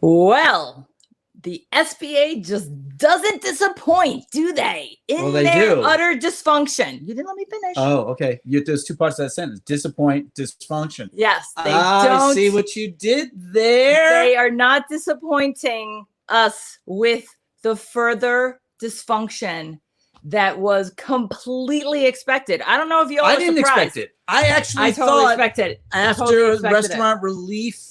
Well, the SBA just doesn't disappoint, do they? In They their do. utter dysfunction. You didn't let me finish. Oh, okay. There's two parts of that sentence. Disappoint, dysfunction. Yes, they don't. I see what you did there. They are not disappointing us with the further dysfunction that was completely expected. I don't know if you all I were didn't surprised. expect it. I totally thought expected it. after Totally expected restaurant relief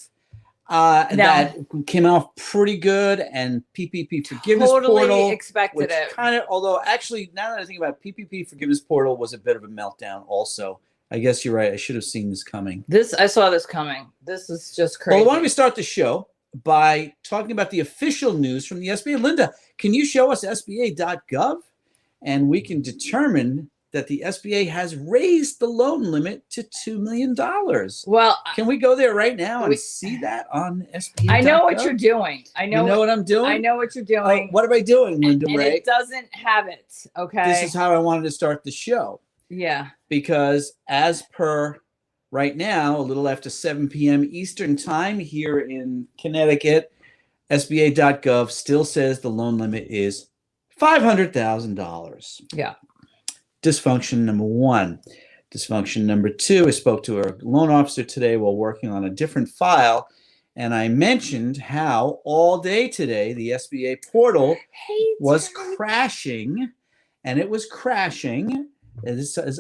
that came off pretty good, and PPP forgiveness portal expected it. Kind of, although actually now that I think about it, PPP forgiveness portal was a bit of a meltdown also. I guess you're right. I should have seen this coming. I saw this coming. This is just crazy. Well, why don't we start the show by talking about the official news from the SBA. Linda, can you show us SBA.gov? And we can determine that the SBA has raised the loan limit to $2 million. Well, can we go there right now and see that on SBA.gov? I know what you're doing. You know what I'm doing? I know what you're doing. What am I doing, Linda Ray? It doesn't have it, okay? This is how I wanted to start the show. Yeah. Because as per right now, a little after 7 p.m. Eastern time here in Connecticut, SBA.gov still says the loan limit is $500,000. Yeah. Dysfunction number one. Dysfunction number two, I spoke to a loan officer today while working on a different file, and I mentioned how all day today the SBA portal was crashing, and it was crashing.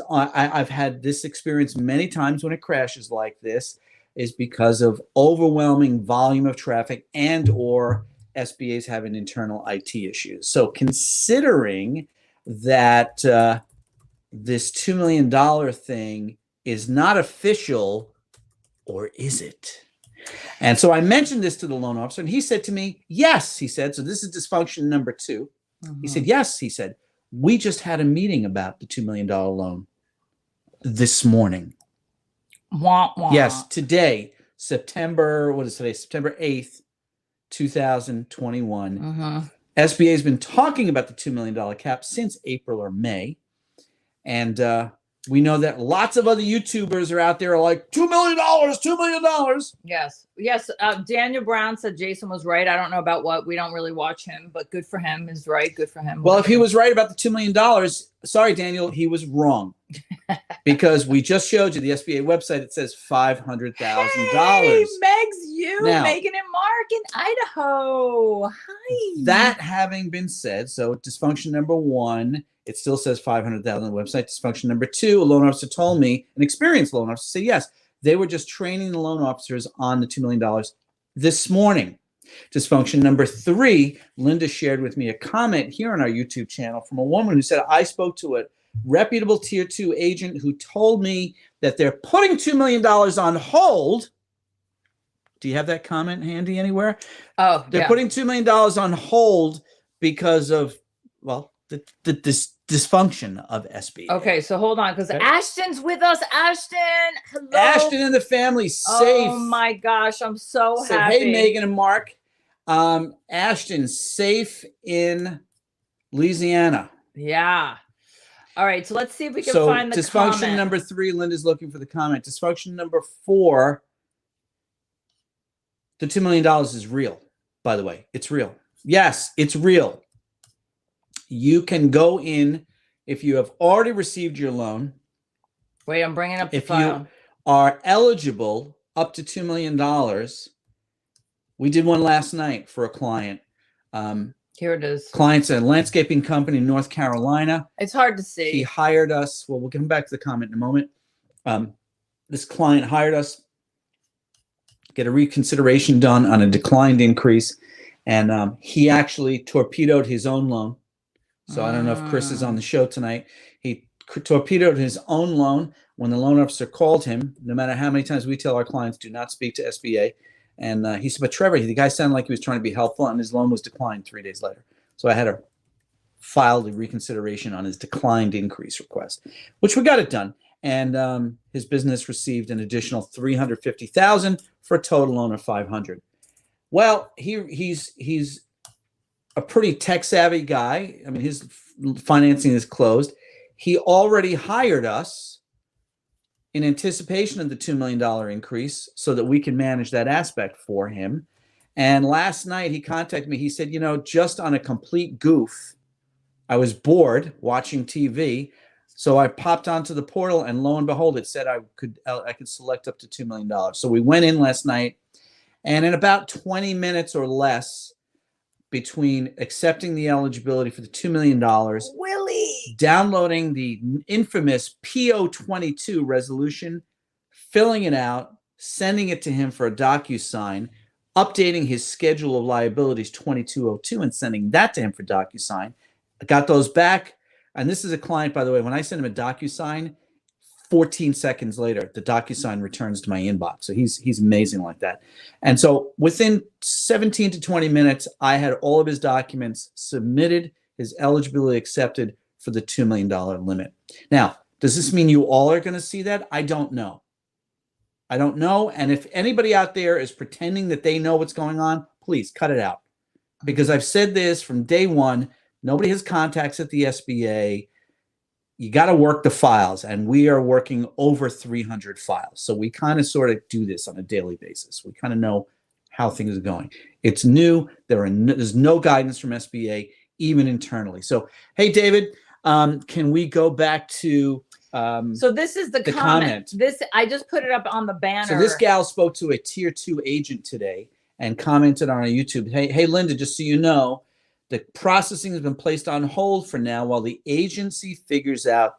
I've had this experience many times when it crashes like this, is because of overwhelming volume of traffic and or SBA's having internal IT issues. So considering that this $2 million thing is not official, or is it? And so I mentioned this to the loan officer, and he said to me, yes, he said, so this is dysfunction number two. He said, yes, he said, we just had a meeting about the $2 million loan this morning. Wah, wah. Yes, today, September 8th, 2021. SBA has been talking about the $2 million cap since April or May. And we know that lots of other YouTubers are out there are like, $2 million, $2 million. Yes. Yes. Daniel Brown said Jason was right. I don't know about what. We don't really watch him, but good for him. Is right. Good for him. Well, if he was right about the $2 million, sorry, Daniel, he was wrong. Because we just showed you the SBA website. It says $500,000. Hey, Meg's now, Megan and Mark in Idaho. Hi. That having been said, so dysfunction number one, it still says $500,000 on the website. Dysfunction number two, a loan officer told me, an experienced loan officer said, yes, they were just training the loan officers on the $2 million this morning. Dysfunction number three, Linda shared with me a comment here on our YouTube channel from a woman who said, I spoke to a reputable tier 2 agent who told me that they're putting $2 million on hold. Do you have that comment handy anywhere? Oh, they're putting $2 million on hold because of, well, this dysfunction of SBA. Okay, so hold on, because Ashton's with us. Ashton, hello. Ashton and the family safe. Oh my gosh, I'm so happy. Hey, Megan and Mark. Ashton safe in Louisiana. Yeah. All right, so let's see if we can find the dysfunction comment. number three, Linda's looking for the comment. Dysfunction number four, the $2 million is real, by the way. It's real. Yes, it's real. You can go in if you have already received your loan. Wait, I'm bringing up the file. If you are eligible up to $2 million, we did one last night for a client. Here it is. Client's a landscaping company in North Carolina. It's hard to see. He hired us. Well, we'll come back to the comment in a moment. This client hired us, get a reconsideration done on a declined increase, and he actually torpedoed his own loan. So I don't know if Chris is on the show tonight. He torpedoed his own loan when the loan officer called him, no matter how many times we tell our clients, do not speak to SBA. And he said, but Trevor, the guy sounded like he was trying to be helpful, and his loan was declined 3 days later. So I had to file the reconsideration on his declined increase request, which we got it done. And his business received an additional $350,000 for a total loan of $500,000. Well, he's a pretty tech-savvy guy. I mean, his financing is closed. He already hired us in anticipation of the $2 million increase so that we can manage that aspect for him. And last night he contacted me. He said, you know, just on a complete goof, I was bored watching TV. So I popped onto the portal, and lo and behold, it said I could select up to $2 million. So we went in last night, and in about 20 minutes or less, between accepting the eligibility for the $2 million, Willie, downloading the infamous PO22 resolution, filling it out, sending it to him for a DocuSign, updating his schedule of liabilities 2202 and sending that to him for DocuSign. I got those back. And this is a client, by the way, when I send him a DocuSign, 14 seconds later, the DocuSign returns to my inbox. So he's amazing like that. And so within 17 to 20 minutes, I had all of his documents submitted, his eligibility accepted for the $2 million limit. Now, does this mean you all are going to see that? I don't know. I don't know. And if anybody out there is pretending that they know what's going on, please cut it out. Because I've said this from day one, nobody has contacts at the SBA. You got to work the files, and we are working over 300 files. So we kind of sort of do this on a daily basis. We kind of know how things are going. It's new. There's no guidance from SBA, even internally. So, hey, David, can we go back to so this is the comment. This I just put it up on the banner. So this gal spoke to a tier 2 agent today and commented on our YouTube. Hey, Linda, just so you know, the processing has been placed on hold for now while the agency figures out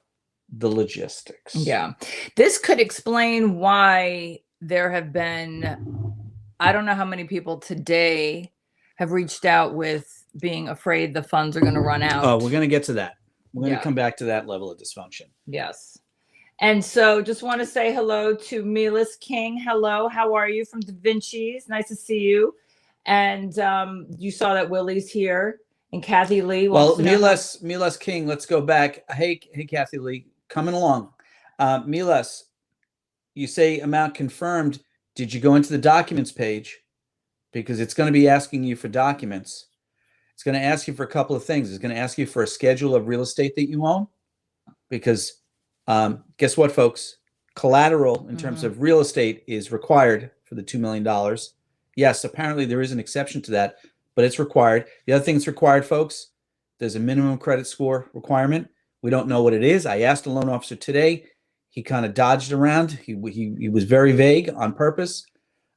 the logistics. Yeah. This could explain why there have been, I don't know how many people today have reached out with being afraid the funds are going to run out. Oh, we're going to get to that. We're going to come back to that level of dysfunction. Yes. And so just want to say hello to Milas King. Hello. How are you from Da Vinci's? Nice to see you. And you saw that Willie's here, and Kathy Lee. Well, Milas King, let's go back. Hey, Kathy Lee, coming along. Milas, you say amount confirmed. Did you go into the documents page? Because it's going to be asking you for documents. It's going to ask you for a couple of things. It's going to ask you for a schedule of real estate that you own. Because guess what, folks? Collateral in terms of real estate is required for the $2 million. Yes, apparently there is an exception to that, but it's required. The other thing that's required, folks, there's a minimum credit score requirement. We don't know what it is. I asked the loan officer today. He kind of dodged around. He was very vague on purpose.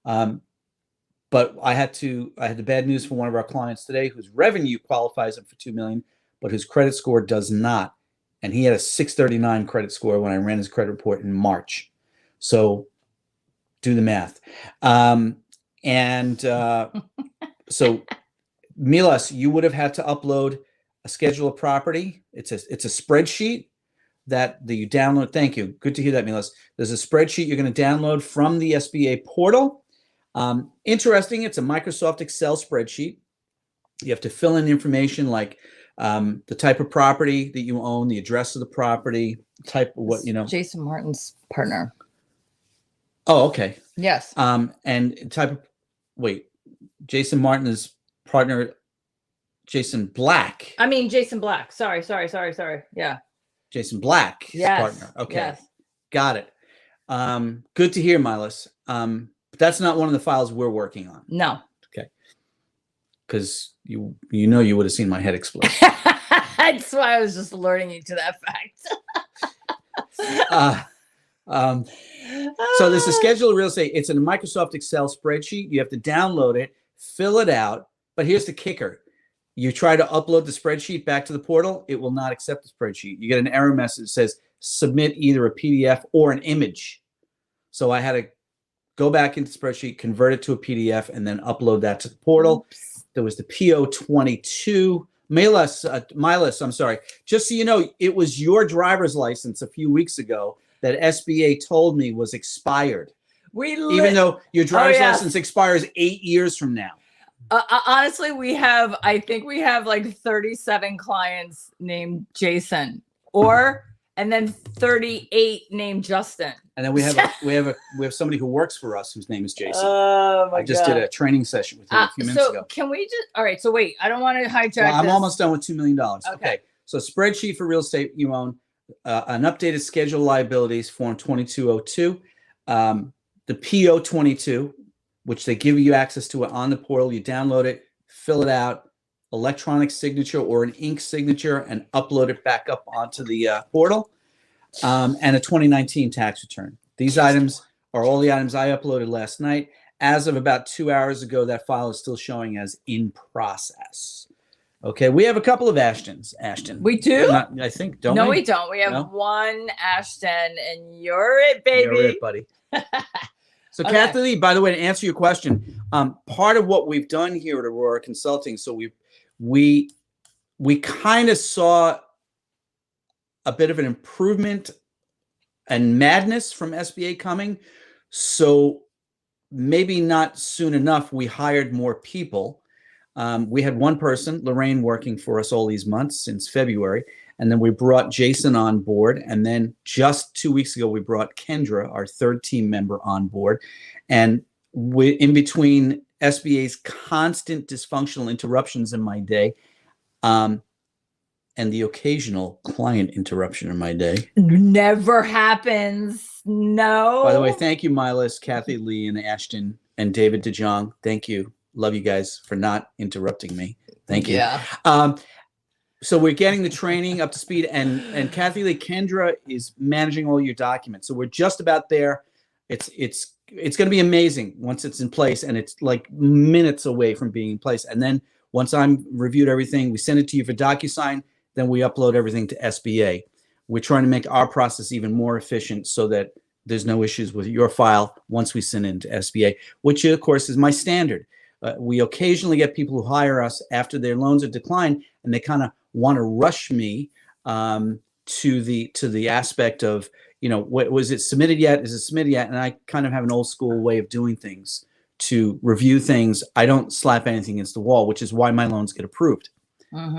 But I had the bad news for one of our clients today whose revenue qualifies him for $2 million, but whose credit score does not. And he had a 639 credit score when I ran his credit report in March. So do the math. So Milas, you would have had to upload a schedule of property. It's a spreadsheet that you download. Thank you. Good to hear that, Milas. There's a spreadsheet you're going to download from the SBA portal. Interesting. It's a Microsoft Excel spreadsheet. You have to fill in information like the type of property that you own, the address of the property, type of what, Jason Martin's partner. Oh, okay. Yes. And type of, Jason Martin's partner, Jason Black. I mean, Jason Black. Sorry. Yeah. Jason Black, partner. Okay. Yes. Got it. Good to hear, Milas. But that's not one of the files we're working on. No. Okay. Because you would have seen my head explode. That's why I was just alerting you to that fact. So there's a schedule of real estate. It's in a Microsoft Excel spreadsheet. You have to download it, fill it out. But here's the kicker. You try to upload the spreadsheet back to the portal, it will not accept the spreadsheet. You get an error message that says submit either a PDF or an image. So I had to go back into the spreadsheet, convert it to a PDF, and then upload that to the portal. Oops. There was the PO22. Milas, I'm sorry. Just so you know, it was your driver's license a few weeks ago that SBA told me was expired. Even though your driver's license expires 8 years from now. Honestly, I think we have like 37 clients named Jason, and then 38 named Justin. And then we have somebody who works for us whose name is Jason. Oh my God. I just did a training session with him a few minutes ago. Can we just, all right, so wait, I don't want to hijack I'm this. almost done with $2 million. Okay. So spreadsheet for real estate you own, an updated schedule of liabilities, form 2202, the PO22, which they give you access to it on the portal. You download it, fill it out, electronic signature or an ink signature, and upload it back up onto the portal, and a 2019 tax return. These items are all the items I uploaded last night. As of about 2 hours ago, that file is still showing as in process. Okay, we have a couple of Ashtons. Ashton, We do? I think, don't No, we? we don't. We have No? one Ashton, and you're it, baby. You're it, buddy. So, Okay. Kathy Lee, by the way, to answer your question, part of what we've done here at Aurora Consulting, so we kind of saw a bit of an improvement and madness from SBA coming. So maybe not soon enough, we hired more people. We had one person, Lorraine, working for us all these months since February. And then we brought Jason on board. And then just 2 weeks ago, we brought Kendra, our third team member, on board. And in between SBA's constant dysfunctional interruptions in my day, and the occasional client interruption in my day. Never happens. No. By the way, thank you, Milas, Kathy Lee, and Ashton, and David DeJong. Thank you. Love you guys for not interrupting me. Thank you. Yeah. So we're getting the training up to speed, and Kathy Lee, Kendra is managing all your documents. So we're just about there. It's going to be amazing once it's in place, and it's like minutes away from being in place. And then once I'm reviewed everything, we send it to you for DocuSign. Then we upload everything to SBA. We're trying to make our process even more efficient so that there's no issues with your file once we send it into SBA, which of course is my standard. We occasionally get people who hire us after their loans are declined, and they kind of want to rush me to the aspect of, was it submitted yet? Is it submitted yet? And I kind of have an old school way of doing things to review things. I don't slap anything against the wall, which is why my loans get approved.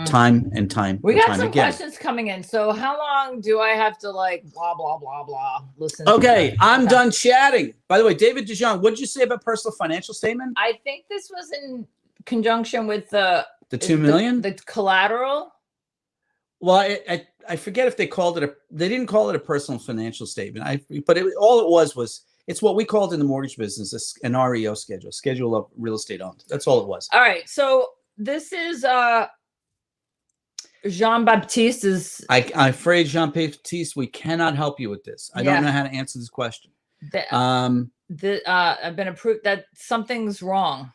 Time and time. We and got time some again. questions coming in. So how long do I have to blah, blah, blah, blah, listen? Okay, I'm done chatting. By the way, David DeJong, what did you say about personal financial statement? I think this was in conjunction with the $2 million? The collateral. Well, I forget if they called it they didn't call it a personal financial statement. But all it was it's what we called in the mortgage business an REO schedule of real estate owned. That's all it was. All right. So this is Jean-Baptiste is. I'm afraid, Jean-Baptiste, we cannot help you with this. I don't know how to answer this question. I've been approved that something's wrong.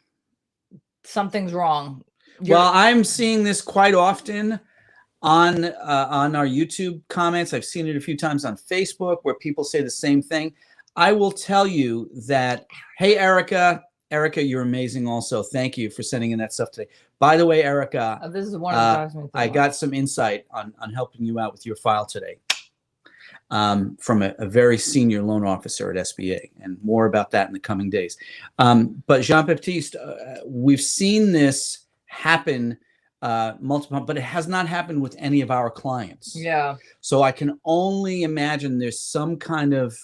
Something's wrong. Well, I'm seeing this quite often on our YouTube comments. I've seen it a few times on Facebook where people say the same thing. I will tell you that, hey, Erica, you're amazing also. Thank you for sending in that stuff today. By the way, Erica, this is one of the documents I got some insight on helping you out with your file today from a very senior loan officer at SBA, and more about that in the coming days. But Jean-Baptiste, we've seen this happen multiple, but it has not happened with any of our clients. Yeah. So I can only imagine there's some kind of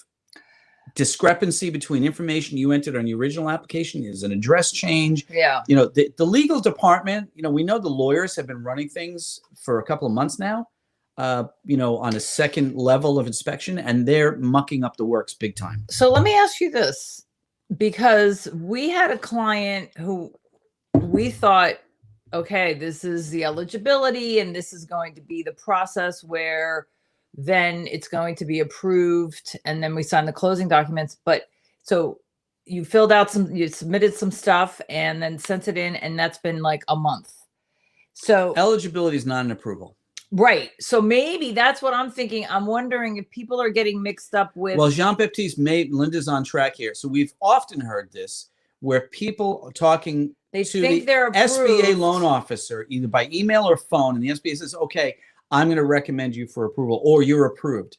discrepancy between information you entered on your original application. Is an address change. Yeah. The legal department, we know the lawyers have been running things for a couple of months now, on a second level of inspection, and they're mucking up the works big time. So let me ask you this, because we had a client who we thought, okay, this is the eligibility, and this is going to be the process where then it's going to be approved, and then we sign the closing documents. But so you submitted some stuff and then sent it in, and that's been like a month. So eligibility is not an approval. Right. So maybe that's what I'm thinking. I'm wondering if people are getting mixed up with. Well, Jean-Baptiste, Linda's on track here. So we've often heard this where people are talking to the SBA loan officer, either by email or phone, and the SBA says, okay, I'm going to recommend you for approval, or you're approved.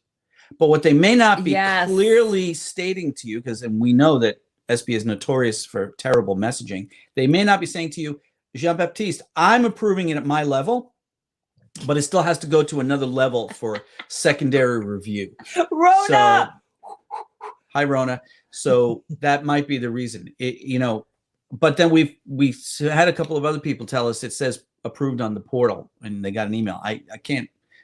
But what they may not be clearly stating to you, and we know that SBA is notorious for terrible messaging, they may not be saying to you, Jean-Baptiste, I'm approving it at my level, but it still has to go to another level for secondary review. Rona! Hi, Rona. So that might be the reason. But then we had a couple of other people tell us it says approved on the portal, and they got an email.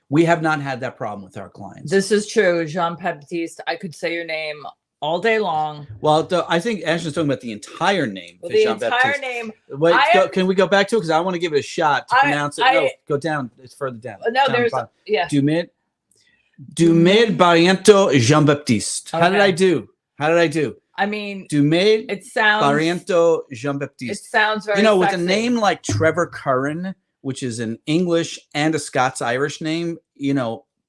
We have not had that problem with our clients. This is true, Jean-Baptiste. I could say your name all day long. Well, I think Ashley's talking about the entire name. Well, the entire Jean-Baptiste. name. Wait, can we go back to it? Because I want to give it a shot to pronounce it. No, go down. It's further down. No, down there's yeah. Dumed Barriento Jean-Baptiste. Okay. How did I do? I mean, Dumed it sounds Barriento Jean-Baptiste. It sounds very with sexy. a name like Trevor Curran, which is an English and a Scots-Irish name,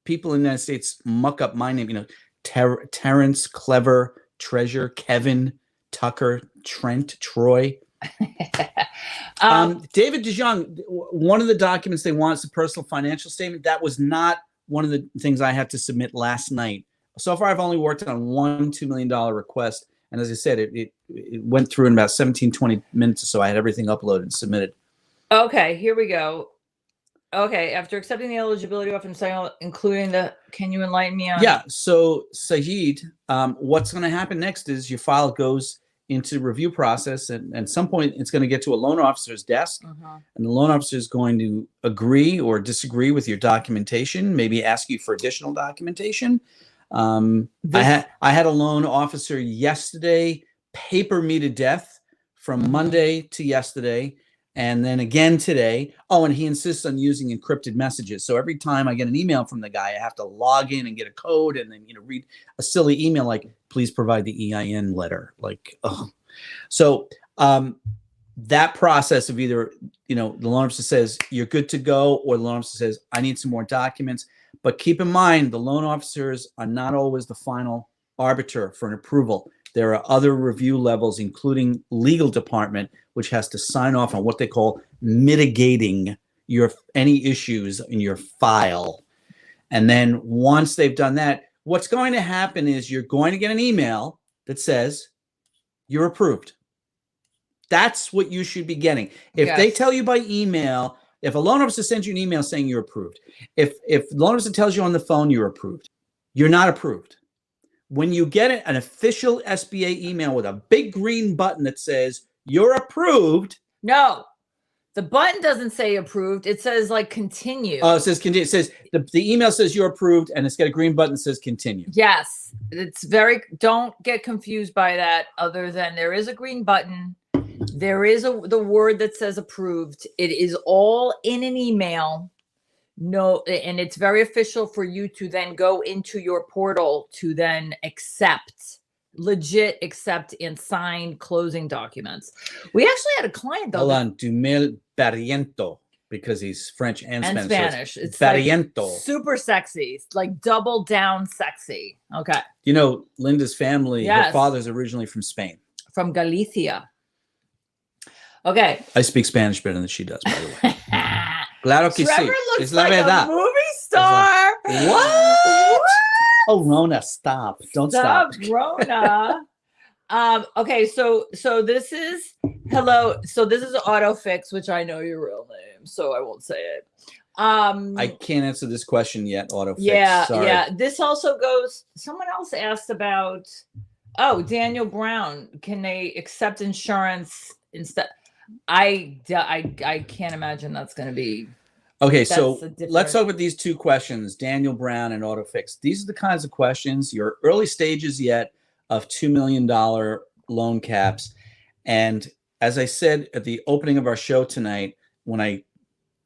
people in the United States muck up my name, Terrence, Clever, Treasure, Kevin, Tucker, Trent, Troy. David DeJong, one of the documents they want is the personal financial statement. That was not one of the things I had to submit last night. So far, I've only worked on one $2 million request. And as I said, it went through in about 17, 20 minutes or so. I had everything uploaded and submitted. Okay, here we go. Okay, after accepting the eligibility offer and saying, including can you enlighten me on? Yeah, so Saeed, what's going to happen next is your file goes into review process, and at some point it's going to get to a loan officer's desk, and the loan officer is going to agree or disagree with your documentation, maybe ask you for additional documentation. I had a loan officer yesterday paper me to death from Monday to yesterday. And then again today. Oh, and he insists on using encrypted messages. So every time I get an email from the guy, I have to log in and get a code and then read a silly email like, please provide the EIN letter. Like, oh. So that process of either, the loan officer says you're good to go, or the loan officer says I need some more documents. But keep in mind, the loan officers are not always the final arbiter for an approval. There are other review levels, including legal department, which has to sign off on what they call mitigating any issues in your file. And then once they've done that, what's going to happen is you're going to get an email that says you're approved. That's what you should be getting. If they tell you by email, if a loan officer sends you an email saying you're approved, if the loan officer tells you on the phone you're approved, you're not approved. When you get an official SBA email with a big green button that says you're approved. No, the button doesn't say approved. It says like continue. Oh, it says continue. It says the email says you're approved, and it's got a green button that says continue. Yes, don't get confused by that. Other than there is a green button, there is the word that says approved. It is all in an email. No, and it's very official for you to then go into your portal to then legit accept and sign closing documents. We actually had a client though. Hold on, Dumel Barriento, because he's French and Spanish. So it's Barriento. Like super sexy, like double down sexy. Okay. Linda's family, her father's originally from Spain. From Galicia. Okay. I speak Spanish better than she does, by the way. Claro que Trevor sí. looks Es la like verdad. a movie star. What? Oh, Rona, stop. Don't stop. Rona. Okay, so this is hello. So this is AutoFix, which I know your real name, so I won't say it. I can't answer this question yet, AutoFix. Yeah, sorry. yeah. This also goes, someone else asked about, Daniel Brown. Can they accept insurance instead? I can't imagine that's going to be. Okay, so let's talk about these two questions, Daniel Brown and AutoFix. These are the kinds of questions, you're early stages yet of $2 million loan caps. And as I said at the opening of our show tonight, when I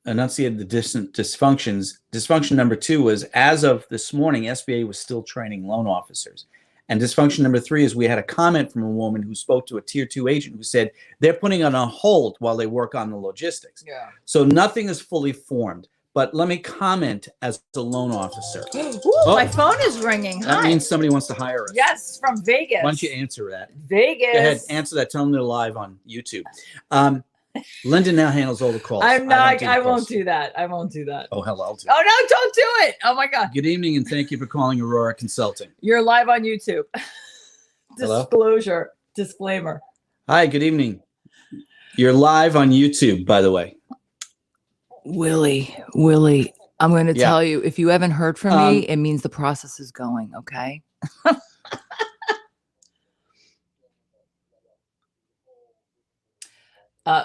enunciated the dysfunctions, dysfunction number 2 was, as of this morning, SBA was still training loan officers. And dysfunction number 3 is we had a comment from a woman who spoke to a tier 2 agent who said they're putting it on hold while they work on the logistics. Yeah. So nothing is fully formed. But let me comment as a loan officer. Ooh, my phone is ringing. That means somebody wants to hire us. Yes, from Vegas. Why don't you answer that? Vegas. Go ahead, answer that. Tell them they're live on YouTube. Linda now handles all the calls. I'm not. I won't do that. I won't do that. Oh, hell, I'll do it. Oh, no, don't do it. Oh, my God. Good evening, and thank you for calling Aurora Consulting. You're live on YouTube. Hello? Disclosure. Disclaimer. Hi, good evening. You're live on YouTube, by the way. Willie, I'm going to tell you, if you haven't heard from me, it means the process is going, okay?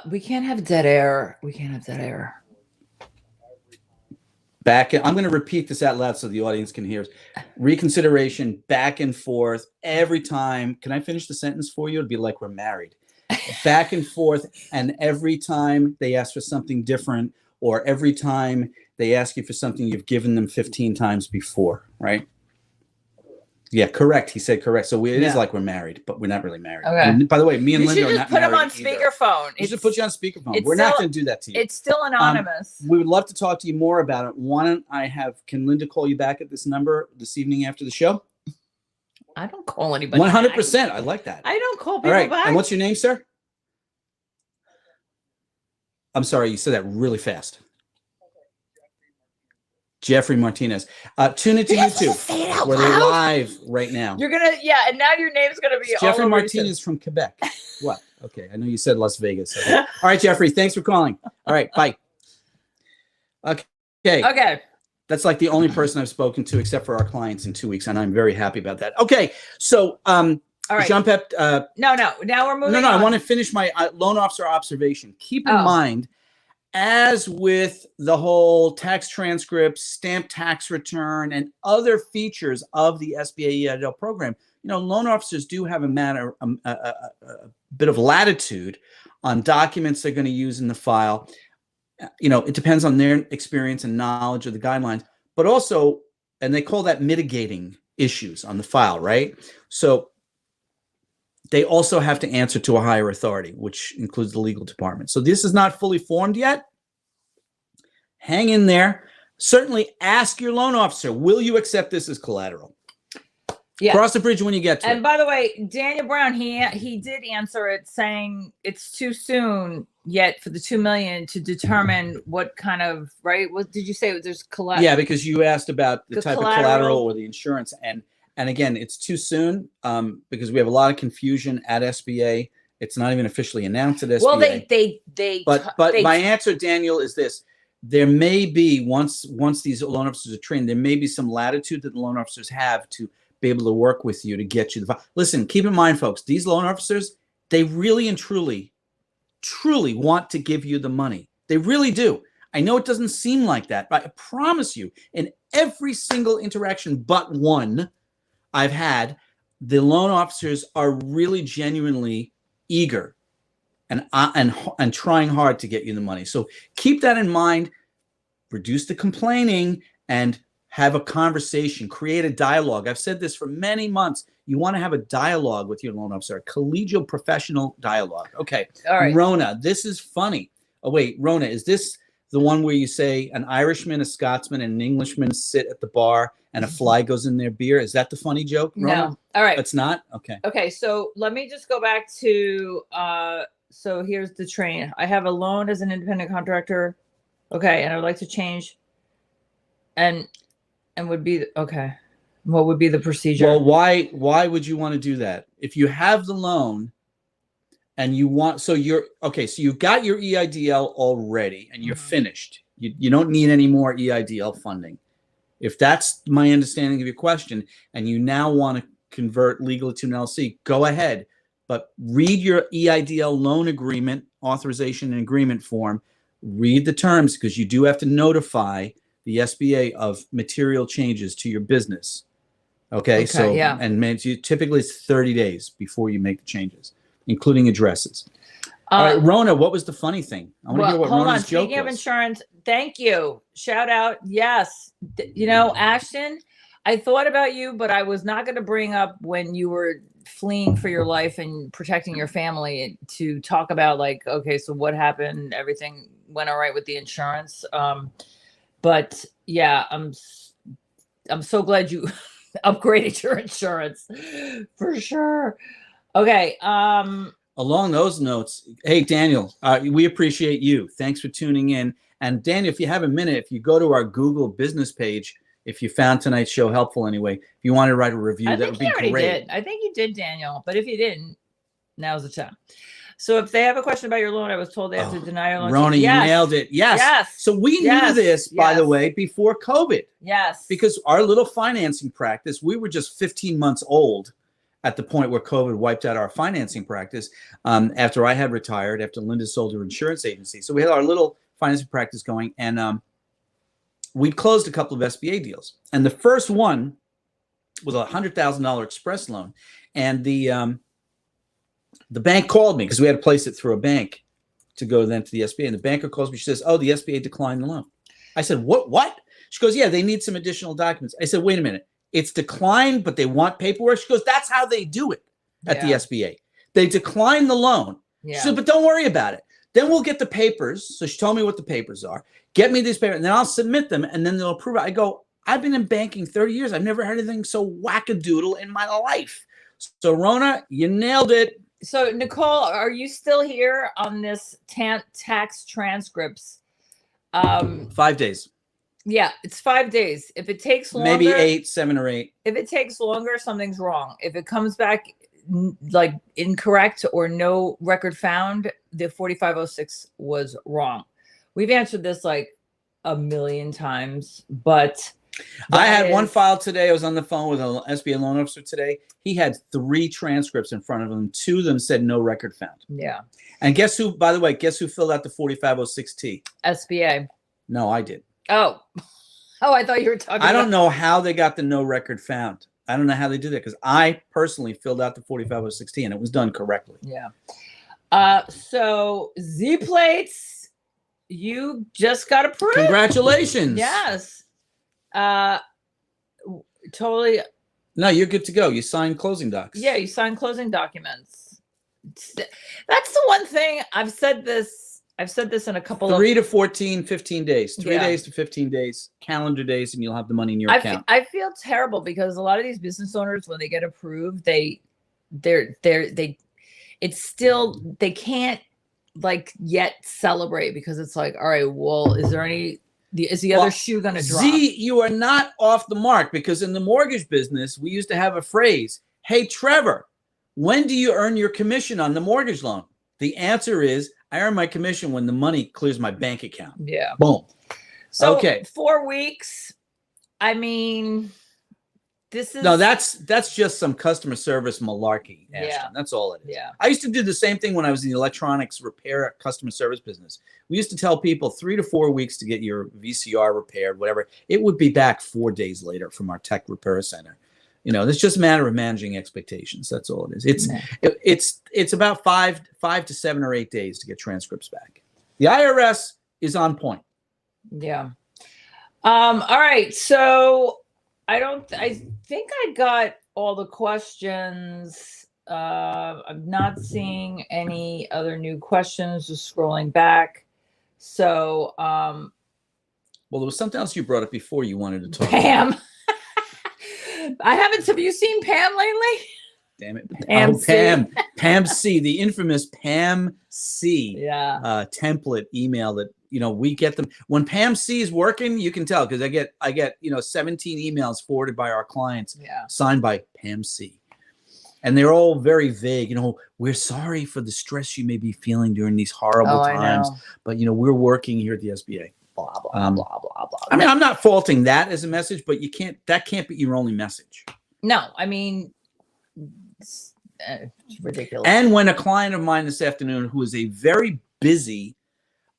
We can't have dead air. We can't have dead air. I'm going to repeat this out loud so the audience can hear. Reconsideration, back and forth, every time. Can I finish the sentence for you? It'd be like we're married. Back and forth, and every time they ask for something different, or every time they ask you for something you've given them 15 times before, right? Yeah, correct. He said correct. So it is like we're married, but we're not really married. Okay. And by the way, me and Linda are not married. You should just put him on speakerphone. We should put you on speakerphone. We're not going to do that to you. It's still anonymous. We would love to talk to you more about it. Why don't I can Linda call you back at this number this evening after the show? I don't call anybody 100%. I like that. I don't call people back. And what's your name, sir? I'm sorry, you said that really fast. Jeffrey Martinez. Tune into YouTube. We're live right now. You're gonna, and now your name's gonna be Jeffrey Martinez from Quebec. What? Okay, I know you said Las Vegas. Okay. All right, Jeffrey, thanks for calling. All right, bye. Okay. That's like the only person I've spoken to except for our clients in 2 weeks, and I'm very happy about that. Okay, so all right, Jean-Pep. No. Now we're moving. No. I want to finish my loan officer observation. Keep in mind, as with the whole tax transcripts, stamp tax return, and other features of the SBA EIDL program, loan officers do have a bit of latitude on documents they're going to use in the file. It depends on their experience and knowledge of the guidelines, but also, and they call that mitigating issues on the file, right? So they also have to answer to a higher authority, which includes the legal department. So this is not fully formed yet. Hang in there. Certainly ask your loan officer, will you accept this as collateral? Yeah. Cross the bridge when you get to it. And by the way, Daniel Brown, he did answer it saying it's too soon yet for the $2 million to determine what kind of, right? What did you say? There's collateral. Yeah, because you asked about the type of collateral or the insurance. And again, it's too soon because we have a lot of confusion at SBA. It's not even officially announced at SBA. Well, But my answer, Daniel, is this. There may be, once these loan officers are trained, there may be some latitude that the loan officers have to be able to work with you to get you the file. Listen, keep in mind, folks, these loan officers, they really and truly want to give you the money. They really do. I know it doesn't seem like that, but I promise you, in every single interaction but one I've had, the loan officers are really genuinely eager and trying hard to get you the money. So keep that in mind. Reduce the complaining and have a conversation. Create a dialogue. I've said this for many months. You want to have a dialogue with your loan officer, a collegial professional dialogue. Okay. All right. Rona, this is funny. Oh, wait, Rona, is this the one where you say an Irishman, a Scotsman, and an Englishman sit at the bar and a fly goes in their beer? Is that the funny joke, Rona? No. All right. It's not? Okay. Okay, so let me just go back to, so here's the train. I have a loan as an independent contractor. Okay, and I would like to change and would be, okay. What would be the procedure? Well, why would you want to do that? If you have the loan and you want, so you've got your EIDL already and you're finished. You don't need any more EIDL funding. If that's my understanding of your question and you now want to convert legally to an LLC, go ahead. But read your EIDL loan agreement, authorization and agreement form. Read the terms because you do have to notify the SBA of material changes to your business. Okay, so yeah. And typically it's 30 days before you make the changes, including addresses. All right, Rona, what was the funny thing? I want to hear what Rona's joke was. Speaking of insurance, thank you. Shout out. Yes. Ashton, I thought about you, but I was not going to bring up when you were fleeing for your life and protecting your family to talk about like, okay, so what happened? Everything went all right with the insurance. But yeah, I'm so glad you upgraded your insurance for sure. Okay. Along those notes, hey, Daniel, we appreciate you. Thanks for tuning in. And Daniel, if you have a minute, if you go to our Google business page, if you found tonight's show helpful anyway, if you want to write a review, that would be great. I think you did, Daniel. But if you didn't, now's the time. So if they have a question about your loan, I was told they have to deny your loan. Rona, you nailed it. Yes. So we knew this, by the way, before COVID. Yes. Because our little financing practice, we were just 15 months old at the point where COVID wiped out our financing practice after I had retired, after Linda sold her insurance agency. So we had our little financing practice going. And we'd closed a couple of SBA deals, and the first one was a $100,000 express loan, and the bank called me because we had to place it through a bank to go then to the SBA, and the banker calls me. She says, "Oh, the SBA declined the loan." I said, "What?" She goes, "Yeah, they need some additional documents." I said, "Wait a minute, it's declined, but they want paperwork." She goes, "That's how they do it at the SBA. They decline the loan." She said, "But don't worry about it. Then we'll get the papers." So she told me what the papers are. Get me these papers, and then I'll submit them, and then they'll approve it. I go, I've been in banking 30 years. I've never heard anything so wackadoodle in my life. So, Rona, you nailed it. So, Nicole, are you still here on this tax transcripts? 5 days. Yeah, it's 5 days. If it takes longer, maybe 8, 7 or 8. If it takes longer, something's wrong. If it comes back like incorrect or no record found, the 4506 was wrong. We've answered this like a million times, but I had one file today. I was on the phone with an SBA loan officer today. He had 3 transcripts in front of him. 2 of them said no record found. Yeah. And guess who, by the way, guess who filled out the 4506T? SBA. No, I did. Oh, I thought you were talking I don't know how they got the no record found. I don't know how they do that because I personally filled out the 4506T and it was done correctly. Yeah. So Z plates, you just got approved. Congratulations. Yes. Totally. No, you're good to go. You signed closing docs. Yeah, you signed closing documents. That's the one thing I've said this in a couple 3 to 14, 15 days. 3 Yeah. days to 15 days, calendar days, and you'll have the money in your account. I feel terrible because a lot of these business owners, when they get approved, they can't like yet celebrate because it's like, all right, well, is the other shoe going to drop? Z, you are not off the mark because in the mortgage business, we used to have a phrase, "Hey, Trevor, when do you earn your commission on the mortgage loan?" The answer is, I earn my commission when the money clears my bank account. Yeah. Boom. So okay. 4 weeks. I mean, this is that's just some customer service malarkey. Ashton. Yeah. That's all it is. Yeah. I used to do the same thing when I was in the electronics repair customer service business. We used to tell people 3 to 4 weeks to get your VCR repaired, whatever. It would be back 4 days later from our tech repair center. You know, it's just a matter of managing expectations. That's all it is. It's about 5 to 7 or 8 days to get transcripts back. The IRS is on point. Yeah. All right. So I think I got all the questions. I'm not seeing any other new questions. Just scrolling back. So, well, there was something else you brought up before you wanted to talk Pam. about. I haven't. Have you seen Pam lately? Damn it. Pam C, the infamous Pam C template email that, you know, we get them when Pam C is working, you can tell because I get, you know, 17 emails forwarded by our clients signed by Pam C. And they're all very vague. You know, we're sorry for the stress you may be feeling during these horrible times, but, you know, we're working here at the SBA. Blah, blah, blah, blah, blah. I mean, I'm not faulting that as a message, but that can't be your only message. No, I mean, it's ridiculous. And when a client of mine this afternoon, who is a very busy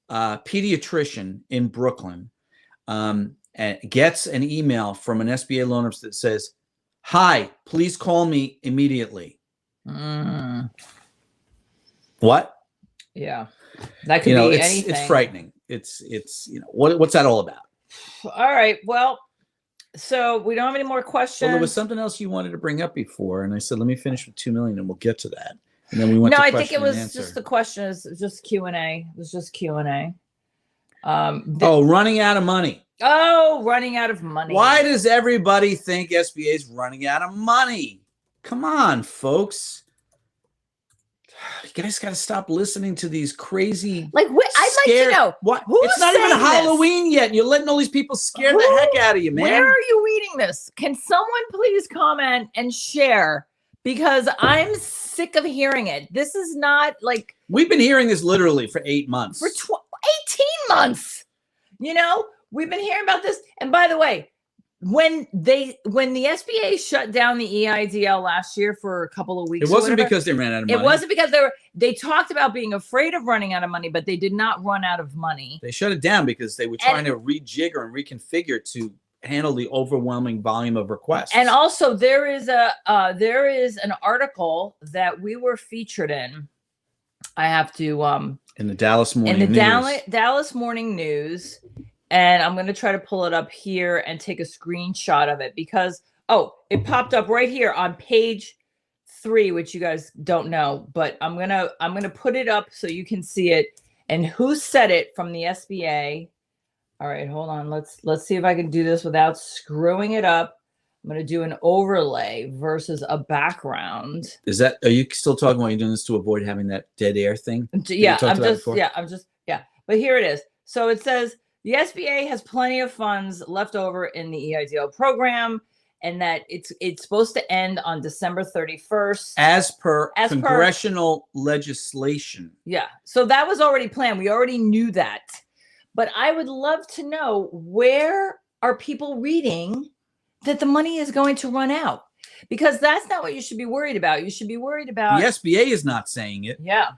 pediatrician in Brooklyn, gets an email from an SBA loan officer that says, "Hi, please call me immediately." What? Yeah, that could be anything. It's frightening. It's you know, what's that all about? All right. Well, so we don't have any more questions. Well, there was something else you wanted to bring up before, and I said, let me finish with 2 million, and we'll get to that. And then we went. No, I think it was just the question. Is just Q&A. It was just Q&A. Running out of money. Oh, running out of money. Why does everybody think SBA is running out of money? Come on, folks. You guys got to stop listening to these crazy. Like, I'd like to know what. It's not even Halloween yet. And you're letting all these people scare the heck out of you, man. Where are you reading this? Can someone please comment and share? Because I'm sick of hearing it. This is not like we've been hearing this literally for 8 months. For 18 months. You know, we've been hearing about this. And by the way, when the SBA shut down the EIDL last year for a couple of weeks, It wasn't because they ran out of money. It wasn't because they talked about being afraid of running out of money, but they did not run out of money. They shut it down because they were trying to rejigger and reconfigure to handle the overwhelming volume of requests. And also there is an article that we were featured in. I have to in the Dallas Morning News. Dallas Morning News. And I'm going to try to pull it up here and take a screenshot of it because, it popped up right here on page 3, which you guys don't know, but I'm going to put it up so you can see it and who said it from the SBA. All right, hold on. Let's see if I can do this without screwing it up. I'm going to do an overlay versus a background. Are you still talking while you're doing this to avoid having that dead air thing? Yeah, but here it is. So it says, the SBA has plenty of funds left over in the EIDL program, and that it's supposed to end on December 31st. As per congressional legislation. Yeah. So that was already planned. We already knew that. But I would love to know, where are people reading that the money is going to run out? Because that's not what you should be worried about. You should be worried about... The SBA is not saying it. Yeah.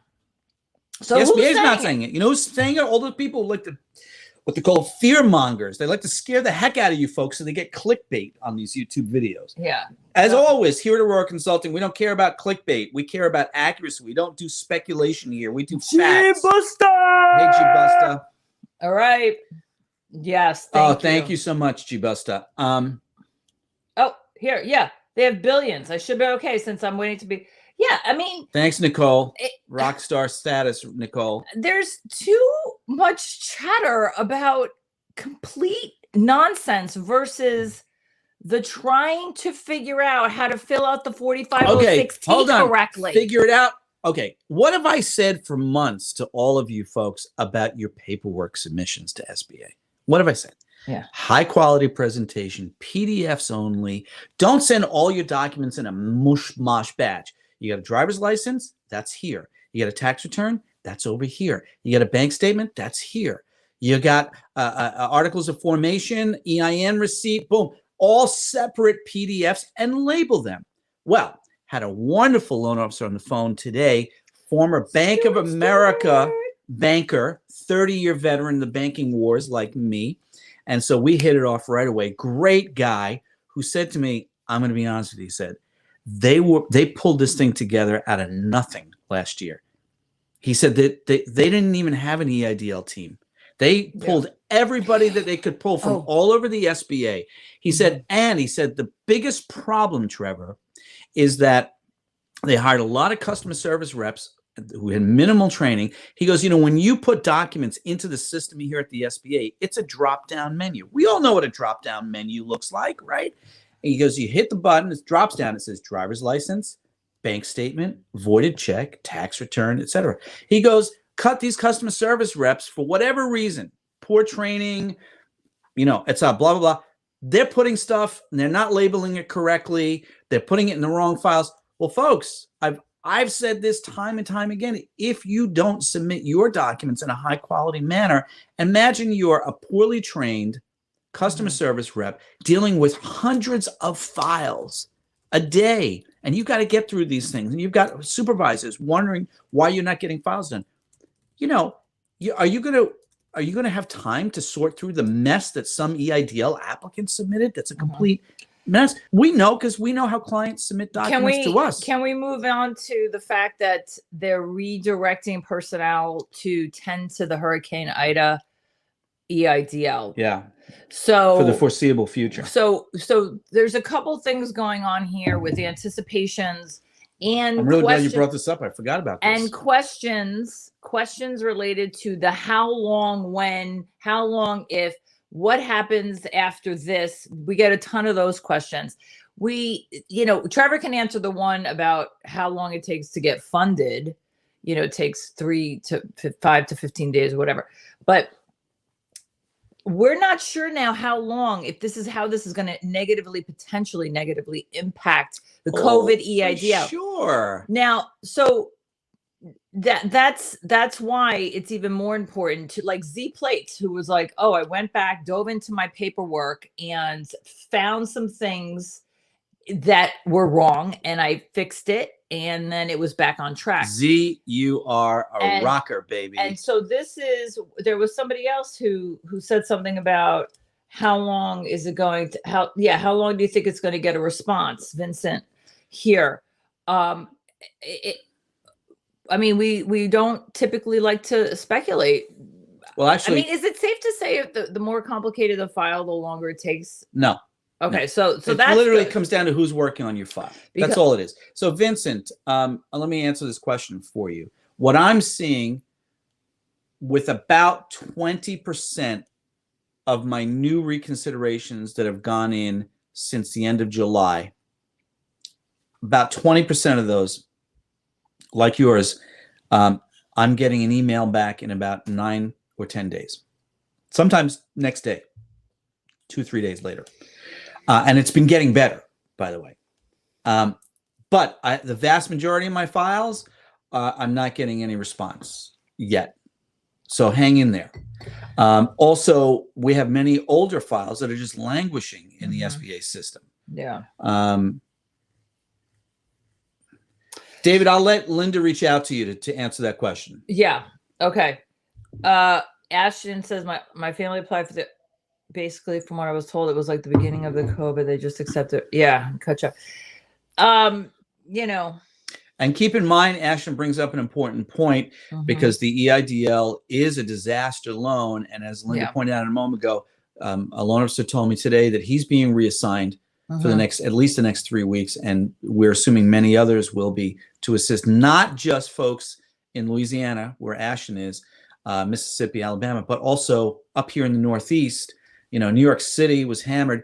So the SBA is not saying it. You know who's saying it? All the people like to... what they call fear mongers. They like to scare the heck out of you folks so they get clickbait on these YouTube videos. Yeah. As always, here at Aurora Consulting, we don't care about clickbait. We care about accuracy. We don't do speculation here. We do facts. G-Busta! Hey, G-Busta. All right. Yes. Thank you so much, G-Busta. Here. Yeah. They have billions. I should be okay since I'm waiting to be... Yeah, I mean... Thanks, Nicole. Rockstar status, Nicole. There's too much chatter about complete nonsense versus the trying to figure out how to fill out the 4506T correctly. Figure it out. Okay, what have I said for months to all of you folks about your paperwork submissions to SBA? What have I said? Yeah. High quality presentation, PDFs only. Don't send all your documents in a mush-mosh batch. You got a driver's license? That's here. You got a tax return? That's over here. You got a bank statement? That's here. You got articles of formation, EIN receipt, boom, all separate PDFs, and label them. Well, had a wonderful loan officer on the phone today, former Bank of America banker, 30-year veteran of the banking wars like me. And so we hit it off right away. Great guy who said to me, I'm going to be honest with you, he said, they pulled this thing together out of nothing last year. He said that they didn't even have an EIDL team. They pulled everybody that they could pull from all over the SBA. He said, and he said the biggest problem, Trevor, is that they hired a lot of customer service reps who had minimal training. He goes, when you put documents into the system here at the SBA, it's a drop-down menu. We all know what a drop-down menu looks like, right? And he goes, you hit the button, it drops down, it says driver's license, bank statement, voided check, tax return, etc. He goes, cut these customer service reps for whatever reason, poor training, it's blah, blah, blah. They're putting stuff and they're not labeling it correctly. They're putting it in the wrong files. Well, folks, I've said this time and time again. If you don't submit your documents in a high quality manner, imagine you're a poorly trained customer service rep dealing with hundreds of files a day, and you've got to get through these things, and you've got supervisors wondering why you're not getting files done. Are you going to have time to sort through the mess that some EIDL applicants submitted? That's a complete mess. We know, because we know how clients submit documents to us. Can we move on to the fact that they're redirecting personnel to tend to the Hurricane Ida EIDL? Yeah. So for the foreseeable future. So there's a couple things going on here with the anticipations and I'm really glad you brought this up. I forgot about this. And questions related to the how long, when, how long, if, what happens after this. We get a ton of those questions. Trevor can answer the one about how long it takes to get funded. It takes 3 to 5 to 15 days or whatever. But we're not sure now how long, if this is how this is going to potentially negatively impact the COVID EIDL. Sure. Now, so That's why it's even more important to, like, Z Plates, who was like, oh, I went back, dove into my paperwork and found some things that were wrong, and I fixed it, and then it was back on track. Z, you are a And- rocker, baby. And so there was somebody else who said something about how long is it going to, how long do you think it's going to get a response, Vincent, here? I mean, we don't typically like to speculate. Well, actually, I mean, is it safe to say if the more complicated the file, the longer it takes? no. Okay, No. so it that's literally good. comes down to who's working on your file. Because- That's all it is. So, Vincent, let me answer this question for you. What I'm seeing with about 20% of my new reconsiderations that have gone in since the end of July, about 20% of those, like yours, I'm getting an email back in about 9 or 10 days. Sometimes next day, 2-3 days later. And it's been getting better, by the way. But the vast majority of my files, I'm not getting any response yet. So hang in there. Also, we have many older files that are just languishing in the SBA system. Yeah. David, I'll let Linda reach out to you to answer that question. Yeah. Okay. Ashton says my family applied for the, basically from what I was told, it was like the beginning of the COVID. They just accepted. Yeah. Catch up. You know. And keep in mind, Ashton brings up an important point because the EIDL is a disaster loan. And as Linda pointed out a moment ago, a loan officer told me today that he's being reassigned for the next, at least the next 3 weeks. And we're assuming many others will be, to assist not just folks in Louisiana, where Ashton is, Mississippi, Alabama, but also up here in the Northeast. You know, New York City was hammered.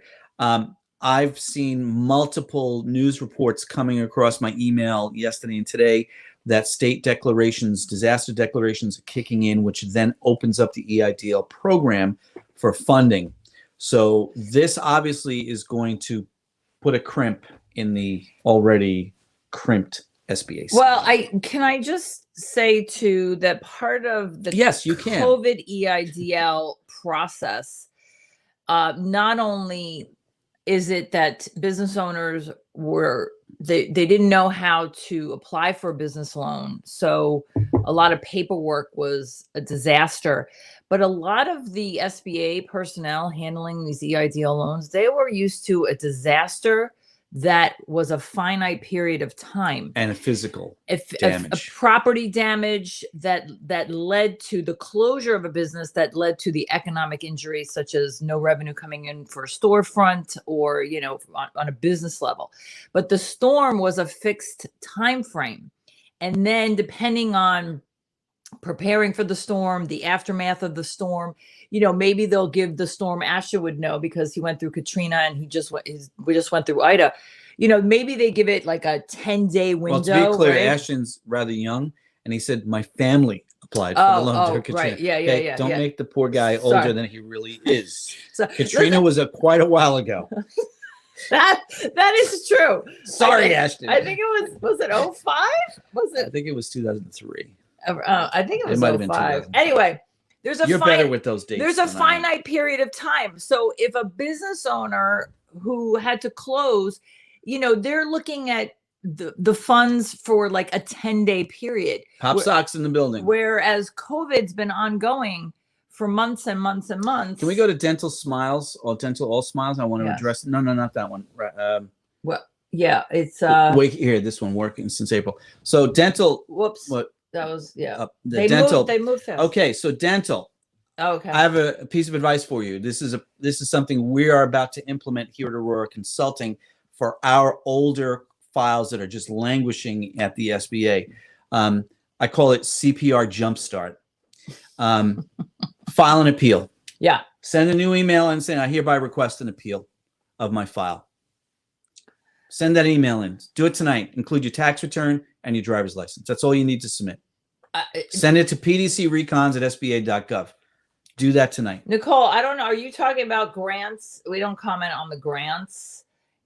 I've seen multiple news reports coming across my email yesterday and today that state declarations, disaster declarations are kicking in, which then opens up the EIDL program for funding. So this obviously is going to put a crimp in the already crimped SBA system. Well, can I just say too that part of the yes, you can. COVID EIDL process, not only is it that business owners they didn't know how to apply for a business loan, so a lot of paperwork was a disaster. But a lot of the SBA personnel handling these EIDL loans, they were used to a disaster that was a finite period of time and a physical a damage, property damage that led to the closure of a business, that led to the economic injuries, such as no revenue coming in for a storefront or, you know, on a business level. But the storm was a fixed time frame, and then depending on preparing for the storm, the aftermath of the storm, you know, maybe they'll give the storm. Asher would know because he went through Katrina and we just went through Ida. You know, maybe they give it like a 10-day window. Well, to be clear, right? Ashton's rather young, and he said my family applied for the loan during Katrina. Right. Yeah. Don't make the poor guy older than he really is. So, Katrina was quite a while ago. That is true. Sorry, Ashton. I think it was it 05? Was it? I think it was 2003. I think it was might have been 05. Anyway, you're better with those dates. There's a finite period of time. So if a business owner who had to close, you know, they're looking at the funds for like a 10-day period. Pop socks in the building. Whereas COVID's been ongoing for months and months and months. Can we go to Dental Smiles or Dental All Smiles? I want to address. No, not that one. Well, yeah, it's wait here. This one working since April. So Dental. Whoops. What? That was the Dental. They moved fast. Okay, so Dental. Okay. I have a piece of advice for you. This is something we are about to implement here at Aurora Consulting for our older files that are just languishing at the SBA. I call it CPR Jumpstart. File an appeal. Yeah. Send a new email and say, I hereby request an appeal of my file. Send that email in. Do it tonight. Include your tax return and your driver's license. That's all you need to submit. Send it to pdcrecons@sba.gov. Do that tonight. Nicole, I don't know. Are you talking about grants? We don't comment on the grants.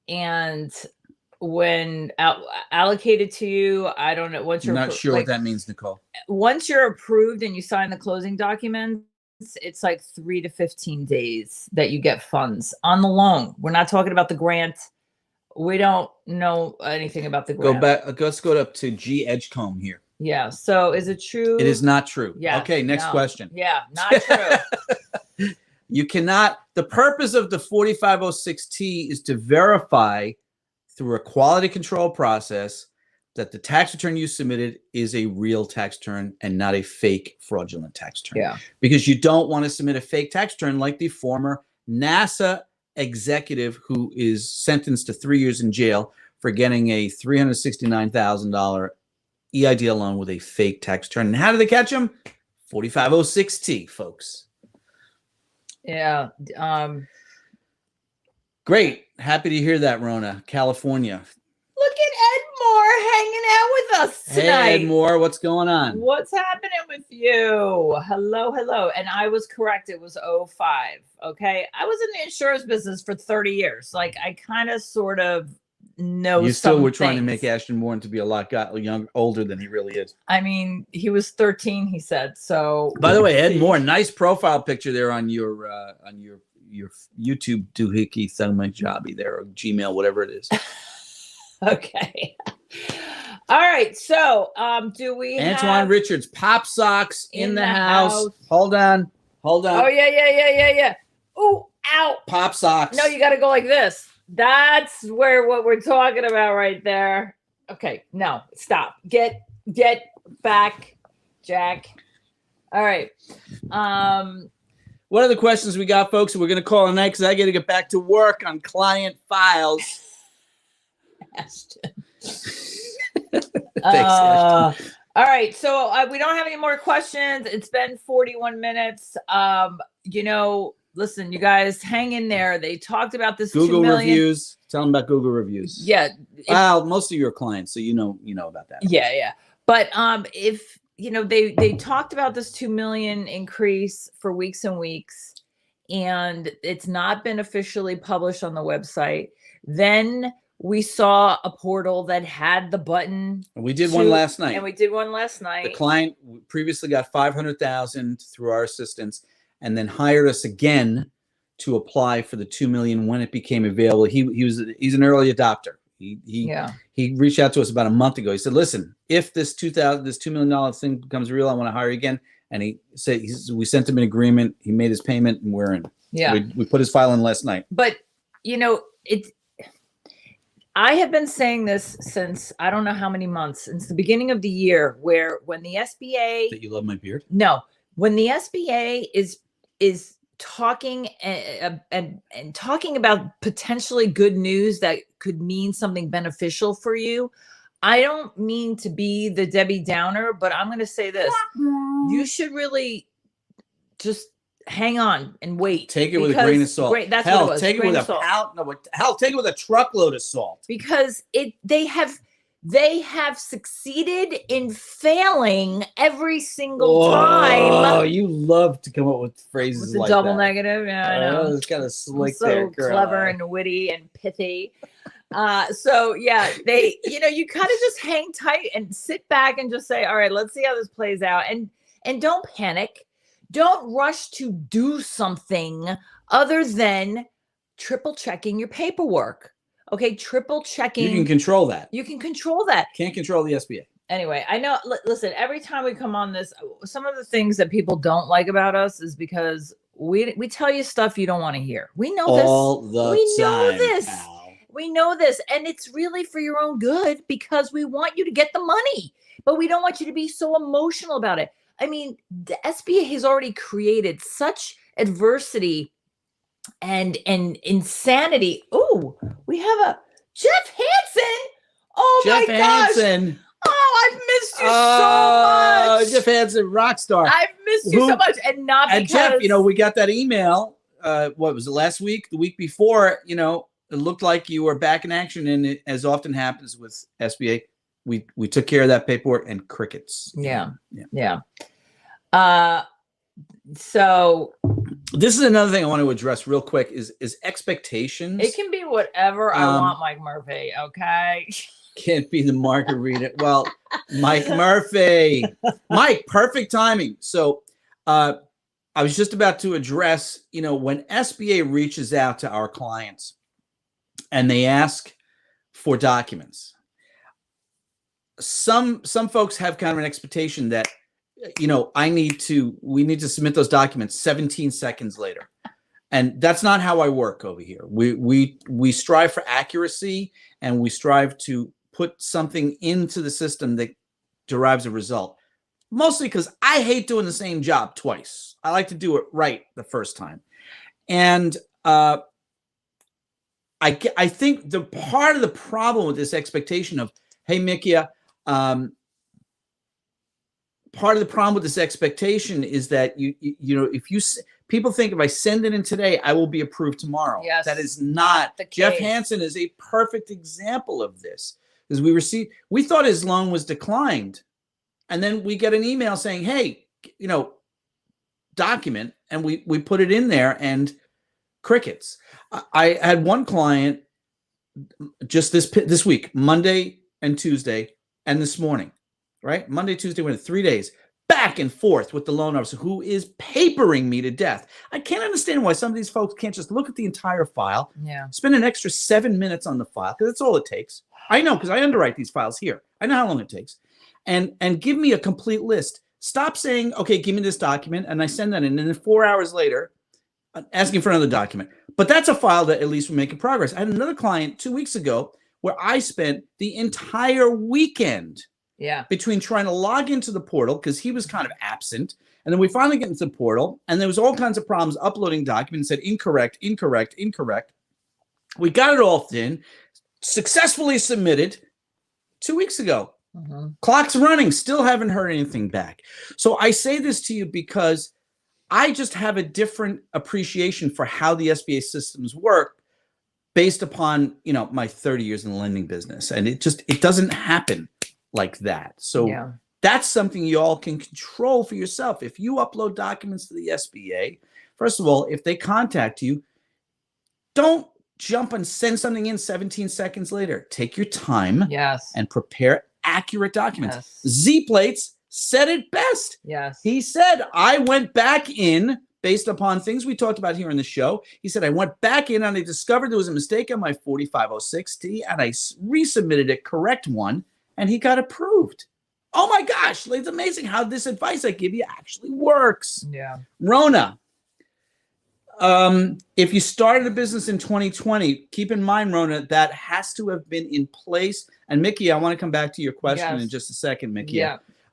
And when allocated to you, I don't know. Once I'm you're not sure like, what that means, Nicole. once you're approved and you sign the closing documents, it's like 3 to 15 days that you get funds on the loan. We're not talking about the grant. We don't know anything about the grant. Go back. Let's go up to G. Edgecombe here. Yeah. So is it true? It is not true. Yeah. Okay, next question. Yeah, not true. You cannot, the purpose of the 4506T is to verify through a quality control process that the tax return you submitted is a real tax return and not a fake fraudulent tax return. Yeah. Because you don't want to submit a fake tax return like the former NASA executive who is sentenced to 3 years in jail for getting a $369,000 EIDL loan with a fake tax return. And how did they catch him? 4506T, folks. Yeah. Great. Happy to hear that, Rona. California. Look at Ed Moore hanging out with us tonight. Hey, Ed Moore, what's going on? What's happening with you? Hello, hello. And I was correct. It was 05. Okay. I was in the insurance business for 30 years. Like, I kind of sort of know You still some were trying to things. make Ashton Warren to be a lot older than he really is. I mean, he was 13, he said. So, By the way, Ed Moore, nice profile picture there on your YouTube doohickey thangamajobby there, or Gmail, whatever it is. okay. All right. So, do we Antoine have Richards, Pop Socks in the house. Hold on. Hold on. Oh, yeah. Oh, ow. Pop Socks. No, you got to go like this. That's what we're talking about right there. Okay, no, stop. Get back, Jack. All right. What are the questions we got, folks? We're going to call it a night because I got to get back to work on client files. Ashton. Thanks, Ashton. All right, so we don't have any more questions. It's been 41 minutes. Listen, you guys, hang in there. They talked about this Google 2 million reviews. Tell them about Google reviews. Yeah. Well, most of your clients, so you know about that. Yeah. But if they talked about this 2 million increase for weeks and weeks, and it's not been officially published on the website. Then we saw a portal that had the button. And we did one last night. The client previously got $500,000 through our assistance, and then hired us again to apply for the 2 million when it became available. He's an early adopter. He reached out to us about a month ago. He said, "Listen, if this $2 million thing becomes real, I want to hire you again." And he said, we sent him an agreement. He made his payment, and we're in. Yeah, we put his file in last night. But I have been saying this since I don't know how many months, since the beginning of the year, when the SBA that you love my beard. No, when the SBA is talking and talking about potentially good news that could mean something beneficial for you. I don't mean to be the Debbie Downer, but I'm going to say this. You should really just hang on and wait. Take it with a grain of salt. That's what it was. Take it with a pound. No, hell, take it with a truckload of salt. Because they have succeeded in failing every single time. Oh, you love to come up with phrases with like double that. negative. Yeah, I know. It's kind of slick so there, girl. Clever and witty and pithy. So yeah, you kind of just hang tight and sit back and just say, all right, let's see how this plays out. And don't panic. Don't rush to do something other than triple checking your paperwork. Okay, triple checking. You can control that. You can control that. Can't control the SBA. Anyway, I know. Listen, every time we come on this, some of the things that people don't like about us is because we tell you stuff you don't want to hear. We know this. All the time. We know this, and it's really for your own good because we want you to get the money, but we don't want you to be so emotional about it. I mean, the SBA has already created such adversity and insanity. Oh, we have a Jeff Hansen. Oh, Jeff my gosh. Hansen. Oh, I've missed you so much. Jeff Hansen, rock star. I've missed you so much, and not because. And Jeff, we got that email. What was it, last week? The week before, it looked like you were back in action, and it, as often happens with SBA, we took care of that paperwork and crickets. Yeah. So This is another thing I want to address real quick is expectations. It can be whatever I want, Mike Murphy. Okay. Can't be the margarita. Well, Mike Murphy. Mike, perfect timing. So I was just about to address, when SBA reaches out to our clients and they ask for documents, some folks have kind of an expectation that, we need to submit those documents 17 seconds later. And that's not how I work over here. We strive for accuracy, and we strive to put something into the system that derives a result. Mostly because I hate doing the same job twice. I like to do it right the first time. And I think the part of the problem with this expectation of, hey, Mikia, part of the problem with this expectation is that people think if I send it in today, I will be approved tomorrow. Yes, that is not the case. Jeff Hansen is a perfect example of this, because we thought his loan was declined, and then we get an email saying, hey, document, and we put it in there, and crickets. I had one client just this week, Monday and Tuesday, and this morning. Right? Monday, Tuesday, Wednesday, 3 days, back and forth with the loan officer who is papering me to death. I can't understand why some of these folks can't just look at the entire file, spend an extra 7 minutes on the file, because that's all it takes. I know, because I underwrite these files here. I know how long it takes. And give me a complete list. Stop saying, okay, give me this document, and I send that in, and then 4 hours later, asking for another document. But that's a file that at least we're making progress. I had another client 2 weeks ago where I spent the entire weekend between trying to log into the portal, because he was kind of absent, and then we finally get into the portal, and there was all kinds of problems uploading documents, said incorrect. We got it all in, successfully submitted 2 weeks ago. Clock's running, still haven't heard anything back. So I say this to you because I just have a different appreciation for how the SBA systems work based upon, my 30 years in the lending business. And it doesn't happen like that. So that's something you all can control for yourself. If you upload documents to the SBA, first of all, if they contact you, don't jump and send something in 17 seconds later. Take your time and prepare accurate documents. Z-Plates said it best. He said, I went back in based upon things we talked about here in the show. He said, I went back in and I discovered there was a mistake on my 4506T, and I resubmitted a correct one, and he got approved. Oh my gosh, it's amazing how this advice I give you actually works. Rona, if you started a business in 2020, keep in mind, Rona, that has to have been in place. And Mickey, I want to come back to your question in just a second, Mickey.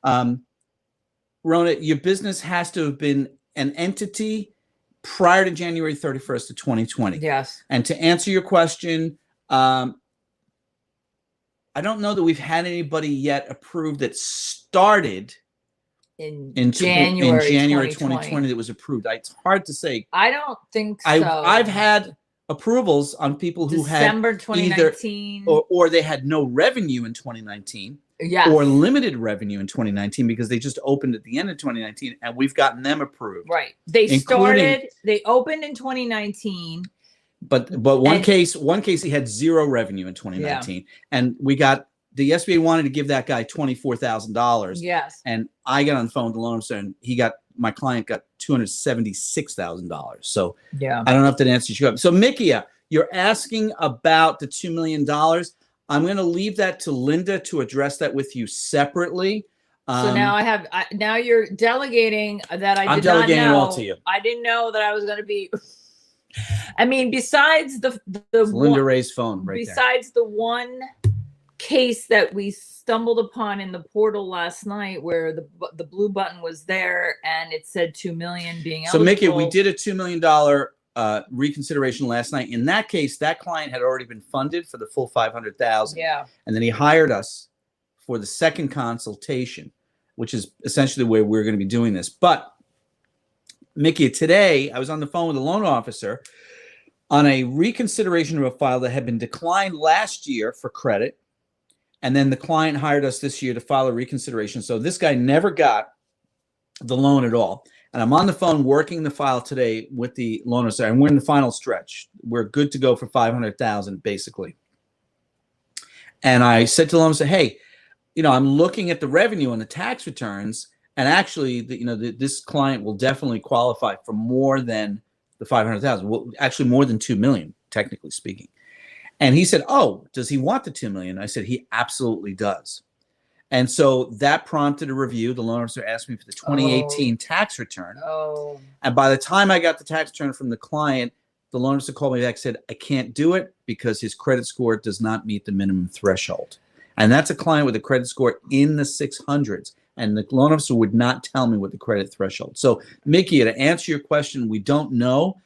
Rona, your business has to have been an entity prior to January 31st of 2020. And to answer your question, I don't know that we've had anybody yet approved that started in January 2020 that was approved. It's hard to say. I don't think so. I've had approvals on people who December had 2019, or they had no revenue in 2019, or limited revenue in 2019 because they just opened at the end of 2019, and we've gotten them approved. They opened in 2019. But one case he had zero revenue in 2019, and the SBA wanted to give that guy $24,000. And I got on the phone with the loan officer, and my client got $276,000. So I don't know if that answers you up. So Mikia, you're asking about the $2 million. I'm going to leave that to Linda to address that with you separately. So now now you're delegating that I'm delegating it all to you. I didn't know that I was going to be. I mean, besides the Linda Ray's phone right besides the one case that we stumbled upon in the portal last night where the blue button was there and it said 2 million being eligible. So Mickey, we did a $2 million reconsideration last night. In that case, that client had already been funded for the full $500,000. And then he hired us for the second consultation, which is essentially the way we're going to be doing this. But Mickey, today I was on the phone with a loan officer on a reconsideration of a file that had been declined last year for credit. And then the client hired us this year to file a reconsideration. So this guy never got the loan at all. And I'm on the phone working the file today with the loan officer, and we're in the final stretch. We're good to go for 500,000 basically. And I said to the loan officer, hey, I'm looking at the revenue and the tax returns, and actually, this client will definitely qualify for more than the 500,000. Well, actually, more than 2 million, technically speaking. And he said, "Oh, does he want the 2 million?" I said, "He absolutely does." And so that prompted a review. The loan officer asked me for the 2018 tax return. Oh. And by the time I got the tax return from the client, the loan officer called me back and said, "I can't do it because his credit score does not meet the minimum threshold." And that's a client with a credit score in the 600s. And the loan officer would not tell me what the credit threshold. So, Mickey, to answer your question, we don't know,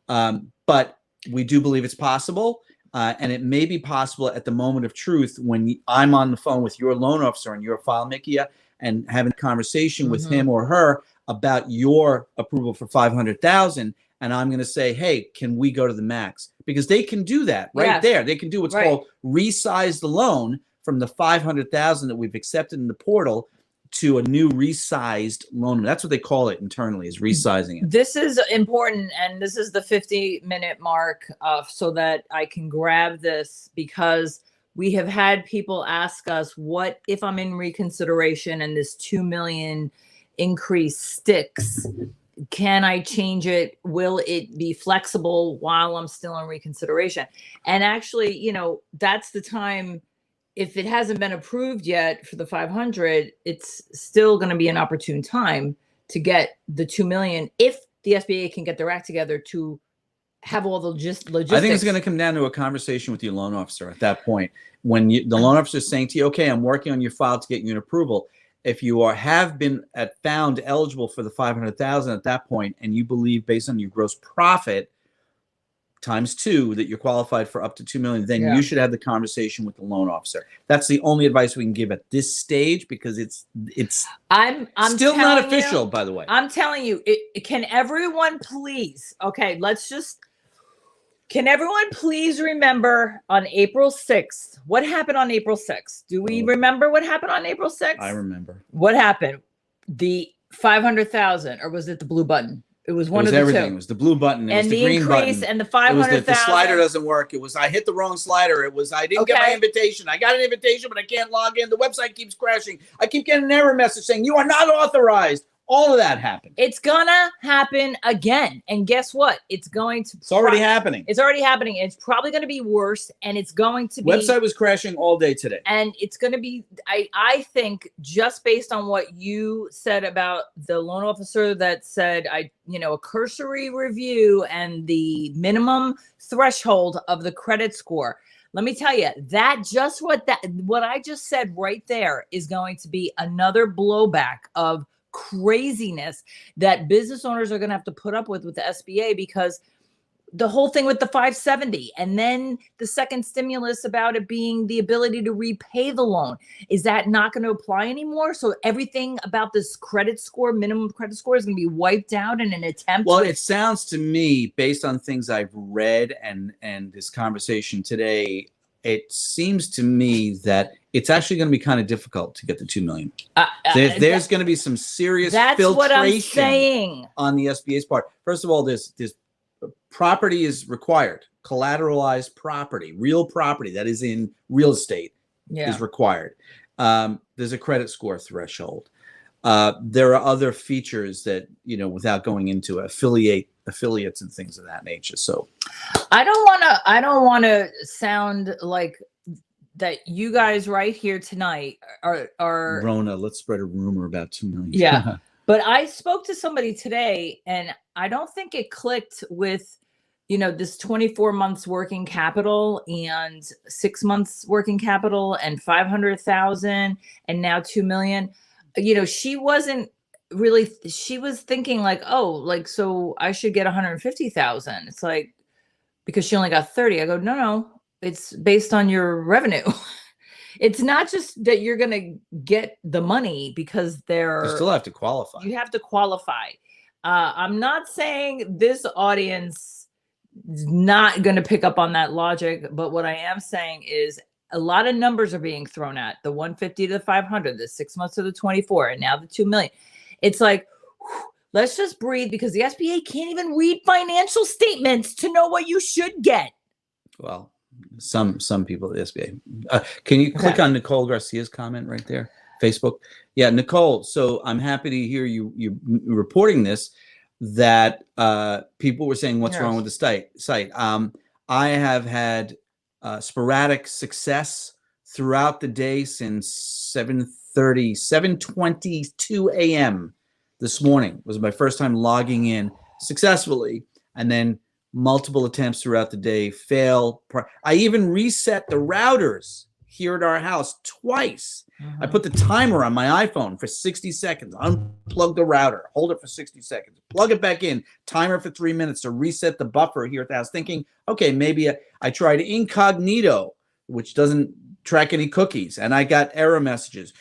but we do believe it's possible. And it may be possible at the moment of truth when I'm on the phone with your loan officer and your file, Mickey, and having a conversation with him or her about your approval for 500,000. And I'm going to say, hey, can we go to the max? Because they can do that right there. They can do what's called resize the loan from the 500,000 that we've accepted in the portal to a new resized loan. That's what they call it internally, is resizing it. This is important, and this is the 50-minute mark so that I can grab this, because we have had people ask us, what if I'm in reconsideration and this 2 million increase sticks? Can I change it? Will it be flexible while I'm still in reconsideration? And actually, that's the time. If it hasn't been approved yet for the 500, it's still going to be an opportune time to get the 2 million if the SBA can get their act together to have all the logistics. I think it's going to come down to a conversation with your loan officer at that point. When the loan officer is saying to you, okay, I'm working on your file to get you an approval. If you have been found eligible for the 500,000 at that point, and you believe based on your gross profit times 2 that you're qualified for up to 2 million, then you should have the conversation with the loan officer. That's the only advice we can give at this stage, because it's I'm still not official, by the way. I'm telling you, can everyone please, can everyone please remember on April 6th, what happened on April 6th? Do we remember what happened on April 6th? I remember. What happened? The 500,000, or was it the blue button? It was one of the everything. two. It was the blue button. It was the green button. And the 500,000. The slider doesn't work. It was I hit the wrong slider. It was I didn't get my invitation. I got an invitation, but I can't log in. The website keeps crashing. I keep getting an error message saying you are not authorized. All of that happened. It's gonna happen again. And guess what? It's already happening. It's already happening. It's probably going to be worse. And it's going to be. Website was crashing all day today. And it's going to be, I think, just based on what you said about the loan officer that said, a cursory review and the minimum threshold of the credit score. Let me tell you, what I just said right there is going to be another blowback of craziness that business owners are going to have to put up with the SBA, because the whole thing with the 570 and then the second stimulus about it being the ability to repay the loan, is that not going to apply anymore? So everything about this credit score, minimum credit score, is going to be wiped out in an attempt. Well, it sounds to me, based on things I've read and this conversation today, it seems to me that it's actually going to be kind of difficult to get the 2 million. There's going to be some serious filtration what I'm saying on the SBA's part. First of all, this property is required. Collateralized property, real property that is in real estate is required. There's a credit score threshold. There are other features that, without going into affiliates and things of that nature. So I don't want to sound like that you guys right here tonight are Rona, let's spread a rumor about 2 million. Yeah. But I spoke to somebody today, and I don't think it clicked with, this 24 months working capital and 6 months working capital and 500,000 and now 2 million. She wasn't really, she was thinking like, so I should get 150,000. It's like, because she only got 30. I go, no, it's based on your revenue. It's not just that you're going to get the money because you still have to qualify. You have to qualify. I'm not saying this audience is not going to pick up on that logic, but what I am saying is a lot of numbers are being thrown at the 150 to the 500, the 6 months to the 24, and now the 2 million. It's like, let's just breathe, because the SBA can't even read financial statements to know what you should get. Well, some people at the SBA. Can you click on Nicole Garcia's comment right there? Facebook. Yeah, Nicole. So I'm happy to hear you reporting this, that people were saying what's wrong with the site. I have had sporadic success throughout the day since 7:22 a.m. this morning was my first time logging in successfully, and then multiple attempts throughout the day fail. I even reset the routers here at our house twice. I put the timer on my iPhone for 60 seconds, unplug the router, hold it for 60 seconds, plug it back in, timer for 3 minutes to reset the buffer here at the house, thinking, okay, maybe I tried incognito, which doesn't track any cookies, and I got error messages.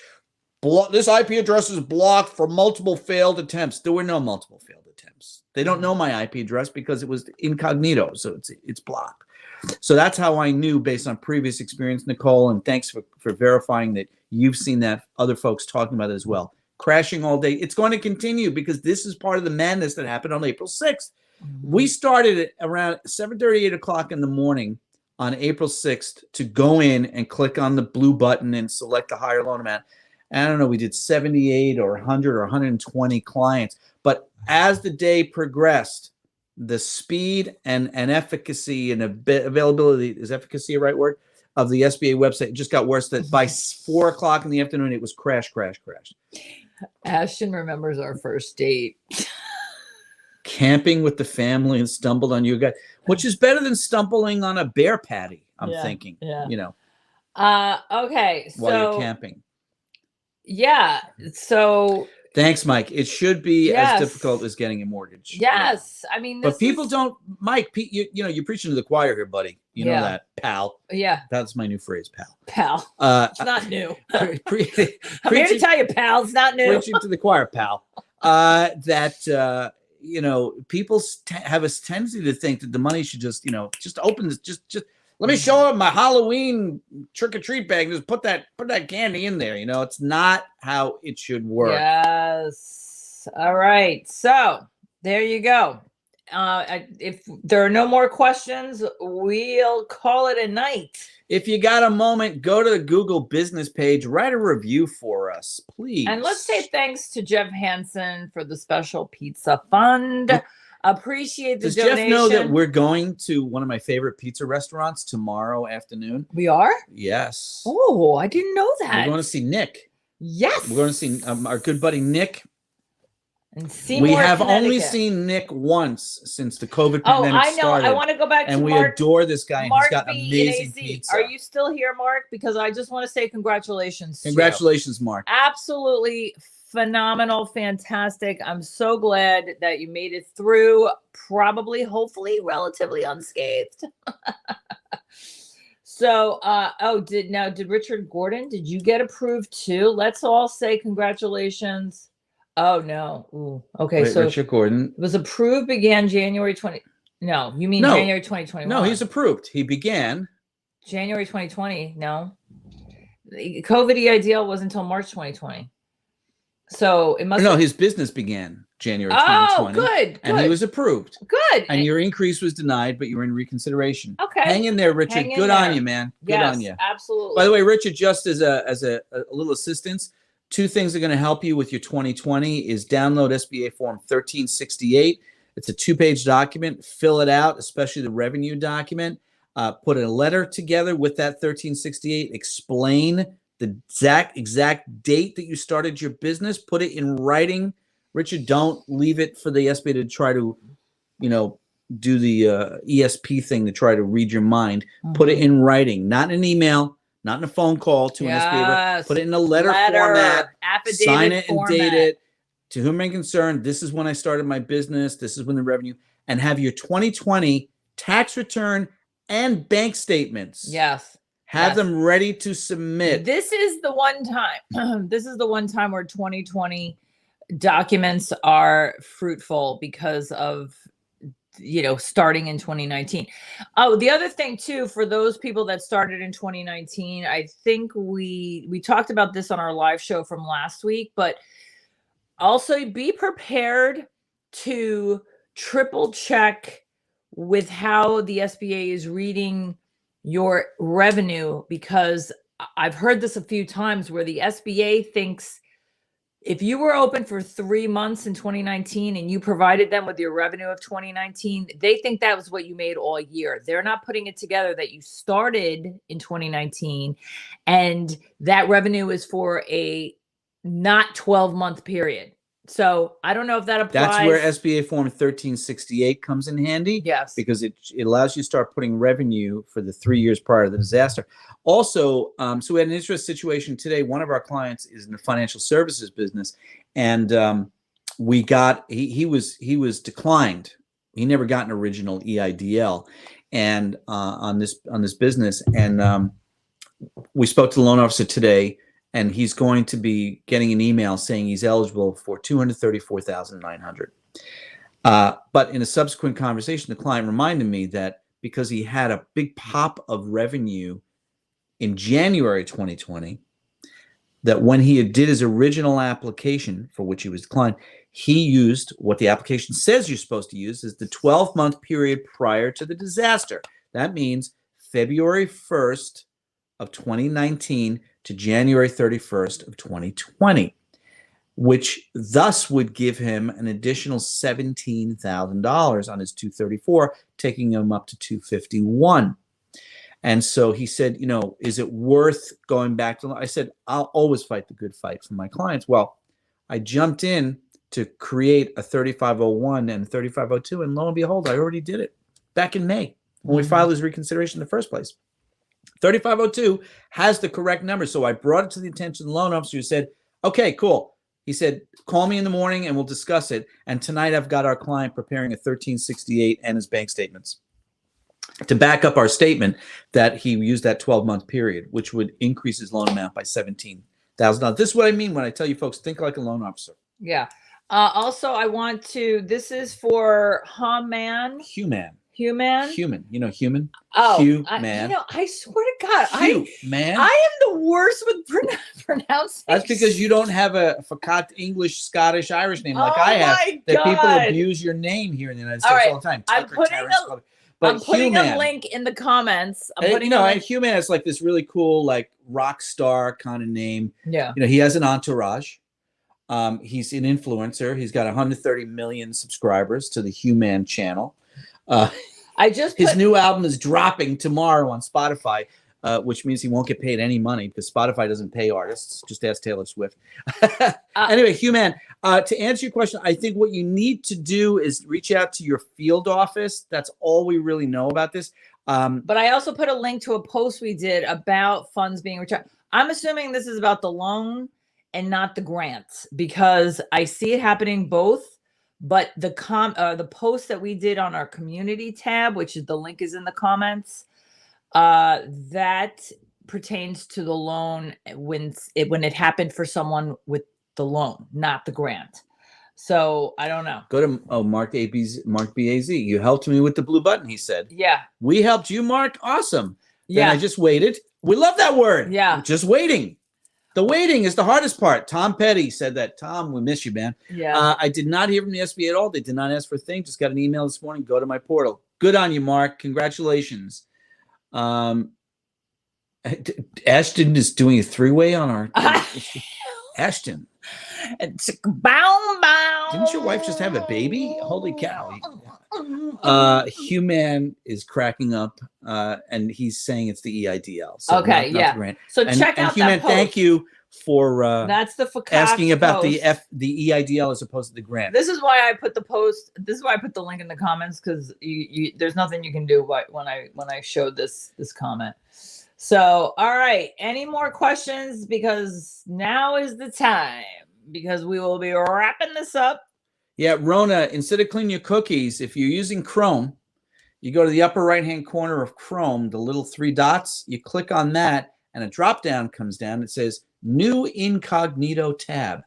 This IP address is blocked for multiple failed attempts. There were no multiple failed attempts. They don't know my IP address because it was incognito, so it's blocked. So that's how I knew, based on previous experience, Nicole, and thanks for verifying that you've seen that, other folks talking about it as well. Crashing all day. It's going to continue because this is part of the madness that happened on April 6th. We started at around 7:30, 8 o'clock in the morning on April 6th to go in and click on the blue button and select the higher loan amount. And I don't know, we did 78 or 100 or 120 clients. But as the day progressed, the speed and efficacy and availability, is efficacy a right word, of the SBA website just got worse. That by 4 o'clock in the afternoon, it was crash. Ashton remembers our first date. Camping with the family and stumbled on you guys, which is better than stumbling on a bear patty, I'm thinking, you know. Okay. While you're camping. Yeah. So thanks, Mike. It should be as difficult as getting a mortgage. Yes. I mean, but people don't, Mike, you know, you're preaching to the choir here, buddy. You know that, pal. Yeah. That's my new phrase, pal. Pal. It's not new. I'm here to tell you, pal, it's not new. Preaching to the choir, pal. You know, people have a tendency to think that the money should just, you know, just open this, just let me show up my Halloween trick-or-treat bag and just put that candy in there. You know, it's not how it should work. Yes. All right. So there you go. If there are no more questions, we'll call it a night. If you got a moment, go to the Google business page, write a review for us, please. And let's say thanks to Jeff Hansen for the special pizza fund. Appreciate the donation. Does Jeff know that we're going to one of my favorite pizza restaurants tomorrow afternoon? We are? Yes. Oh, I didn't know that. We're going to see Nick. Yes. We're going to see our good buddy Nick. And Seymour, we have only seen Nick once since the COVID pandemic started. Oh, I know. I want to go back to Mark. And we adore this guy. He's got amazing pizza. Are you still here, Mark? Because I just want to say congratulations. Congratulations, Mark. Absolutely phenomenal, fantastic. I'm so glad that you made it through, probably, hopefully, relatively unscathed. So, did Richard Gordon, did you get approved too? Let's all say congratulations. Oh no. Ooh. Okay. Wait, so Richard Gordon was approved, began January 20. No, you mean January 2021. No, he's approved. He began January 2020. No, the COVID EIDL was until March 2020. So it must. No, his business began January 2020. Oh, good. And he was approved. Good. And your increase was denied, but you were in reconsideration. Okay. Hang in there, Richard. Good on you, man. Good on you. Absolutely. By the way, Richard, just as a little assistance, two things are going to help you with your 2020 is download SBA Form 1368. It's a 2-page document. Fill it out, especially the revenue document. Put a letter together with that 1368. Explain the exact date that you started your business. Put it in writing. Richard, don't leave it for the SBA to try to, you know, do the ESP thing to try to read your mind. Put it in writing, not in an email, not in a phone call to an SBA. Put it in a letter format. Affidavit sign it format. And date it. To whom I'm concerned, this is when I started my business. This is when the revenue, and have your 2020 tax return and bank statements. Yes. Have them ready to submit. This is the one time. This is the one time where 2020 documents are fruitful because of, you know, starting in 2019. Oh, the other thing too, for those people that started in 2019, I think we talked about this on our live show from last week, but also be prepared to triple check with how the SBA is reading your revenue, because I've heard this a few times where the SBA thinks if you were open for 3 months in 2019 and you provided them with your revenue of 2019, they think that was what you made all year. They're not putting it together that you started in 2019 and that revenue is for a not 12-month period. So I don't know if that applies. That's where SBA Form 1368 comes in handy. Yes. Because it allows you to start putting revenue for the 3 years prior to the disaster. Also, so we had an interesting situation today. One of our clients is in the financial services business, and we got he was declined. He never got an original EIDL, and on this business, and we spoke to the loan officer today. And he's going to be getting an email saying he's eligible for $234,900. But in a subsequent conversation, the client reminded me that because he had a big pop of revenue in January 2020, that when he did his original application for which he was declined, he used what the application says you're supposed to use is the 12-month period prior to the disaster. That means February 1st of 2019 to January 31st of 2020, which thus would give him an additional $17,000 on his 234, taking him up to 251. And so he said, you know, is it worth going back to? I said, I'll always fight the good fight for my clients. Well, I jumped in to create a 3501 and a 3502, and lo and behold, I already did it back in May when we filed his reconsideration in the first place. 3502 has the correct number. So I brought it to the attention of the loan officer who said, okay, cool. He said, call me in the morning and we'll discuss it. And tonight I've got our client preparing a 1368 and his bank statements to back up our statement that he used that 12-month period, which would increase his loan amount by $17,000. This is what I mean when I tell you folks, think like a loan officer. Yeah. Also, I want to, this is for Human. Human. You know, human? Oh, Human. I swear to God, Man. I am the worst with pronouncing. That's because you don't have a forgot English, Scottish, Irish name like I have. That people abuse your name here in the United States all the time. I'm putting a link in the comments. Human is like this really cool, like rock star kind of name. Yeah. You know, he has an entourage. He's an influencer. He's got 130 million subscribers to the Human channel. His new album is dropping tomorrow on Spotify, which means he won't get paid any money because Spotify doesn't pay artists. Just ask Taylor Swift. Anyway, Human, to answer your question, I think what you need to do is reach out to your field office. That's all we really know about this. But I also put a link to a post we did about funds being returned. I'm assuming this is about the loan and not the grants because I see it happening both. But the post that we did on our community tab, which is the link is in the comments, that pertains to the loan when it happened for someone with the loan, not the grant. So I don't know. Go to Mark BAZ. You helped me with the blue button, he said. Yeah. We helped you, Mark. Awesome. Yeah. Then I just waited. We love that word. Yeah. Just waiting. The waiting is the hardest part. Tom Petty said that. Tom, we miss you, man. Yeah. I did not hear from the SBA at all. They did not ask for a thing. Just got an email this morning. Go to my portal. Good on you, Mark. Congratulations. Ashton is doing a three-way on our Ashton. Didn't your wife just have a baby? Holy cow. Human is cracking up, and he's saying it's the EIDL. So okay, not the grant. So check out Human, that post. thank you for that's the asking about post. the EIDL as opposed to the grant. This is why I put the post. This is why I put the link in the comments because there's nothing you can do when I showed this comment. So all right, any more questions? Because now is the time. Because we will be wrapping this up. Yeah, Rona, instead of cleaning your cookies, if you're using Chrome, you go to the upper right-hand corner of Chrome, the little three dots, you click on that, and a drop-down comes down. It says New Incognito tab.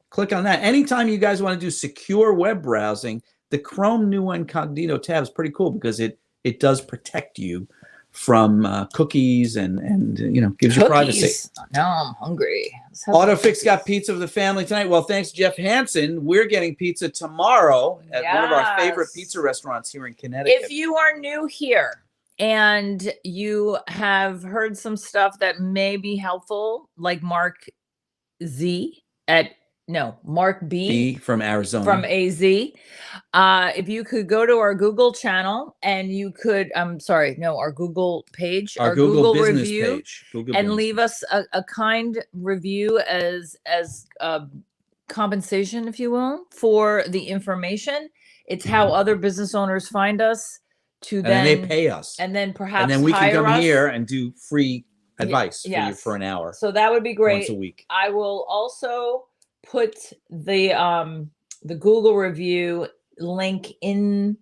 Click on that. Anytime you guys want to do secure web browsing, the Chrome New Incognito tab is pretty cool because it does protect you from cookies and gives you privacy. Now I'm hungry. AutoFix got pizza for the family tonight. Well, thanks, Jeff Hansen. We're getting pizza tomorrow at one of our favorite pizza restaurants here in Connecticut. If you are new here and you have heard some stuff that may be helpful, like Mark B from Arizona, from AZ. If you could go to our Google channel and you could, our Google page, our Google business review, page, and leave us a kind review as compensation, if you will, for the information. It's how other business owners find us and then they pay us, and then perhaps and then we can come us here and do free advice for you for an hour. So that would be great. Once a week. I will also put the Google review link in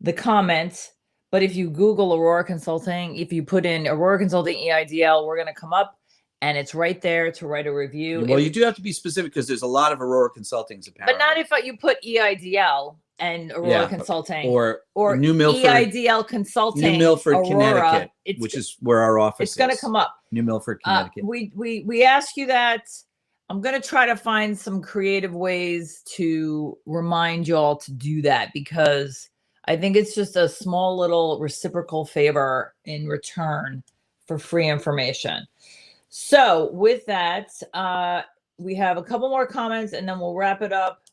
the comments. But if you Google Aurora Consulting, if you put in Aurora Consulting EIDL, we're going to come up, and it's right there to write a review. Well, you do have to be specific because there's a lot of Aurora Consultings apparently. But not if you put EIDL and Aurora Consulting or New Milford EIDL Consulting, New Milford, Aurora, Connecticut, which is where our office is. It's going to come up. New Milford, Connecticut. We ask you that. I'm going to try to find some creative ways to remind y'all to do that, because I think it's just a small little reciprocal favor in return for free information. So with that, we have a couple more comments and then we'll wrap it up.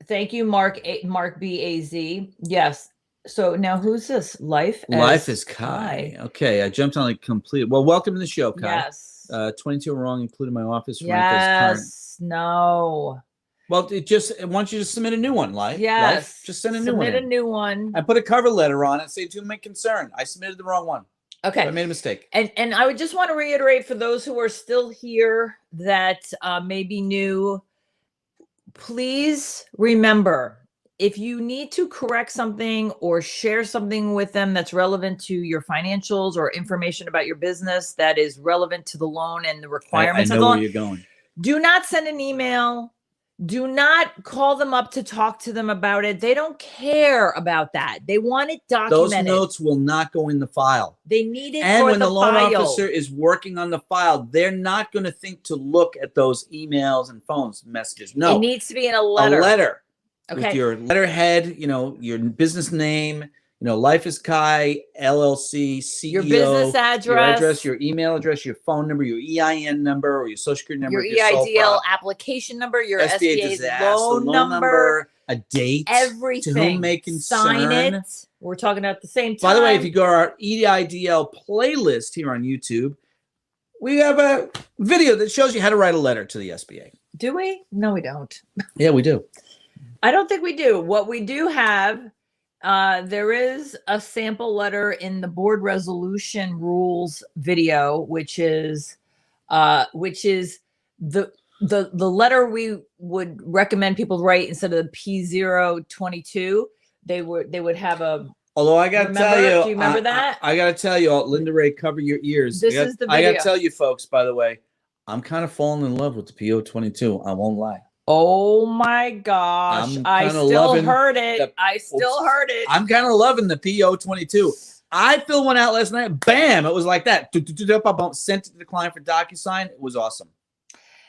Thank you, Mark B.A.Z. Yes. So now who's this? Life is Kai. Okay, I jumped on complete. Well, welcome to the show, Kai. Yes. 22 wrong, including my office rent. Yes. No. Well, why don't you just submit a new one, Life? Yes. Life, just send a new one. Submit a new one. I put a cover letter on it, say to my concern. I submitted the wrong one. Okay. So I made a mistake. And I would just want to reiterate for those who are still here that may be new, please remember, if you need to correct something or share something with them that's relevant to your financials or information about your business that is relevant to the loan and the requirements of the loan, where you're going. Do not send an email. Do not call them up to talk to them about it. They don't care about that. They want it documented. Those notes will not go in the file. They need it and for when the loan file. officer is working on the file, they're not going to think to look at those emails and phones messages. No. It needs to be in a letter. A letter. Okay. With your letterhead, your business name, Life is Kai, LLC, CEO. Your business address. Your email address, your phone number, your EIN number, or your social security number. Your EIDL application number, your SBA loan number, a date. Everything. To whom may concern. Sign it. We're talking at the same time. By the way, if you go to our EIDL playlist here on YouTube, we have a video that shows you how to write a letter to the SBA. Do we? No, we don't. Yeah, we do. I don't think we do. What we do have, there is a sample letter in the board resolution rules video, which is the letter we would recommend people write instead of the P022. They would have a. Although I got to tell you, do you remember that? I got to tell you, Linda Ray, cover your ears. This is the video. I got to tell you, folks. By the way, I'm kind of falling in love with the P022. I won't lie. Oh my gosh. I still heard it. I'm kind of loving the P022. I filled one out last night. Bam. It was like that. Sent it to the client for DocuSign. It was awesome.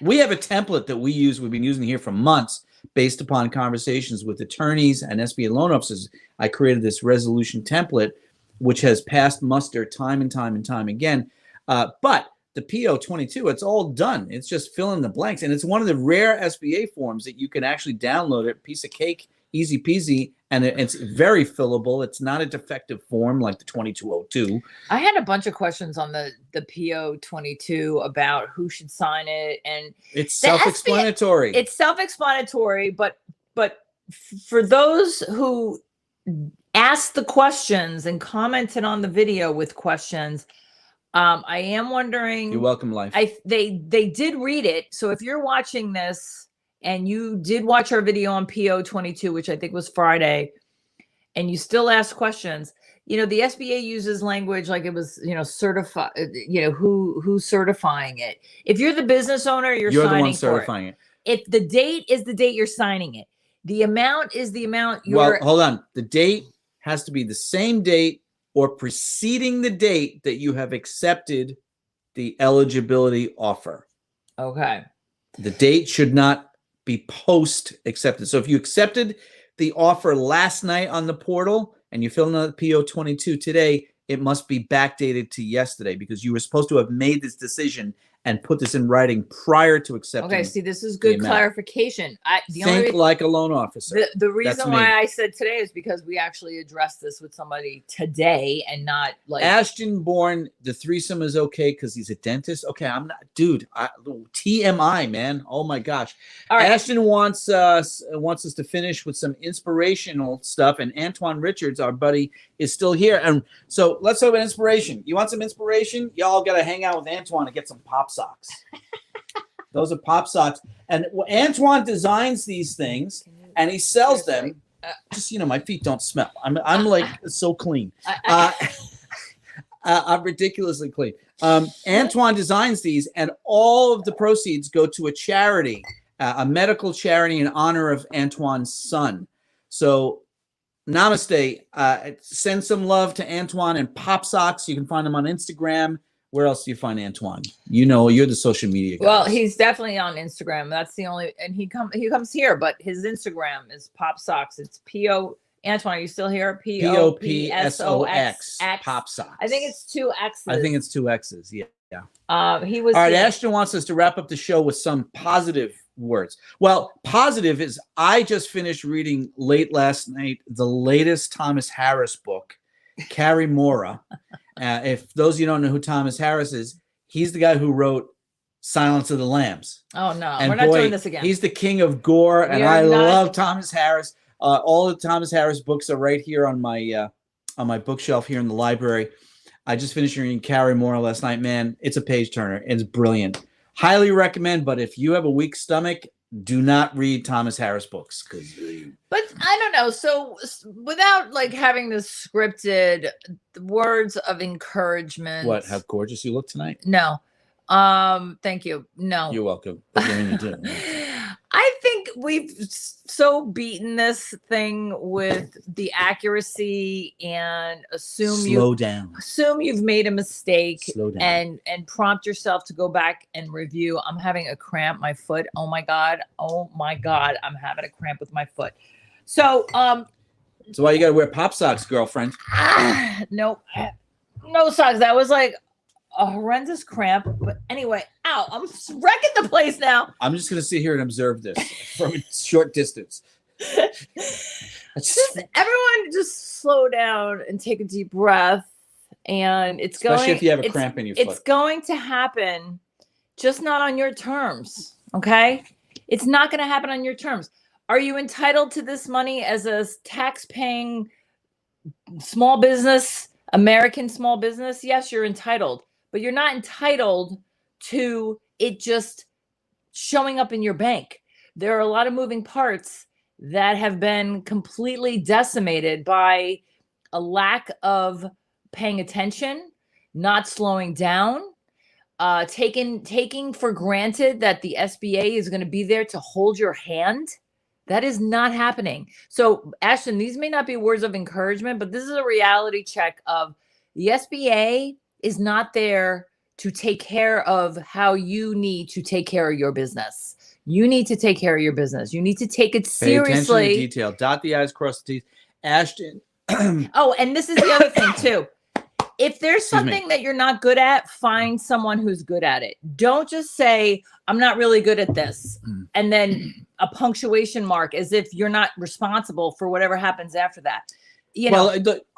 We have a template that we use. We've been using here for months based upon conversations with attorneys and SBA loan officers. I created this resolution template, which has passed muster time and time and time again. But the P022, it's all done. It's just fill in the blanks. And it's one of the rare SBA forms that you can actually download it. Piece of cake, easy peasy. And it's very fillable. It's not a defective form like the 2202. I had a bunch of questions on the P022 about who should sign it. And it's self-explanatory. It's self-explanatory, but for those who asked the questions and commented on the video with questions, I am wondering. You're welcome, Life. They did read it. So if you're watching this and you did watch our video on P022, which I think was Friday, and you still ask questions, the SBA uses language like it was, certified, who's certifying it. If you're the business owner, you're signing the one for certifying it. If the date is the date, you're signing it. The amount is the amount Well, hold on. The date has to be the same date or preceding the date that you have accepted the eligibility offer. Okay. The date should not be post accepted. So if you accepted the offer last night on the portal and you fill out the PO 22 today, it must be backdated to yesterday because you were supposed to have made this decision and put this in writing prior to accepting. Okay, see, this is good clarification. Think like a loan officer. The reason why I said today is because we actually addressed this with somebody today and not like Ashton Bourne. The threesome is okay because he's a dentist. Okay, I'm not, dude. TMI, man. Oh my gosh. All right. Ashton wants us to finish with some inspirational stuff, and Antoine Richards, our buddy, is still here. And so let's talk about inspiration. You want some inspiration? Y'all got to hang out with Antoine and get some pop socks. Those are pop socks. And Antoine designs these things and he sells them. Just, my feet don't smell. I'm like so clean. I'm ridiculously clean. Antoine designs these, and all of the proceeds go to a charity, a medical charity in honor of Antoine's son. So namaste. Send some love to Antoine and pop socks. You can find him on Instagram. Where else do you find Antoine? You're the social media guy. Well, he's definitely on Instagram. That's the only, and he comes here, but his Instagram is Pop Socks. It's P-O, Antoine, are you still here? P-O-P-S-O-X. Pop Socks. I think it's 2 X's. I think it's 2 X's. Yeah. He was. All right. Ashton wants us to wrap up the show with some positive words. Well, positive is I just finished reading late last night the latest Thomas Harris book, Carrie Mora. If those of you don't know who Thomas Harris is, he's the guy who wrote Silence of the Lambs. Oh, no. And we're not doing this again. He's the king of gore, and I love Thomas Harris. All the Thomas Harris books are right here on my bookshelf here in the library. I just finished reading Carrie Mora last night. Man, it's a page turner. It's brilliant. Highly recommend, but if you have a weak stomach, do not read Thomas Harris books. But I don't know. So without like having the scripted words of encouragement. What? How gorgeous you look tonight? No. Thank you. No. You're welcome. What do you mean you do? I think we've so beaten this thing with the accuracy and assume you've made a mistake. Slow down. and prompt yourself to go back and review. I'm having a cramp, my foot. Oh my God, I'm having a cramp with my foot. So so why you gotta wear pop socks, girlfriend? No socks. That was like a horrendous cramp, but anyway, ow, I'm wrecking the place now. I'm just gonna sit here and observe this from a short distance. Everyone just slow down and take a deep breath, and especially if you have a cramp in your foot. It's going to happen, just not on your terms. Okay, it's not going to happen on your terms. Are you entitled to this money as a tax-paying small business, American small business? Yes, you're entitled. But you're not entitled to it just showing up in your bank. There are a lot of moving parts that have been completely decimated by a lack of paying attention, not slowing down, taking for granted that the SBA is going to be there to hold your hand. That is not happening. So, Ashton, these may not be words of encouragement, but this is a reality check of the SBA is not there to take care of how you need to take care of your business. You need to take care of your business. You need to take it seriously. Pay attention to detail. Dot the I's, cross the T's. Ashton. Oh, and this is the other thing too. If there's something that you're not good at, find someone who's good at it. Don't just say, I'm not really good at this. And then a punctuation mark as if you're not responsible for whatever happens after that.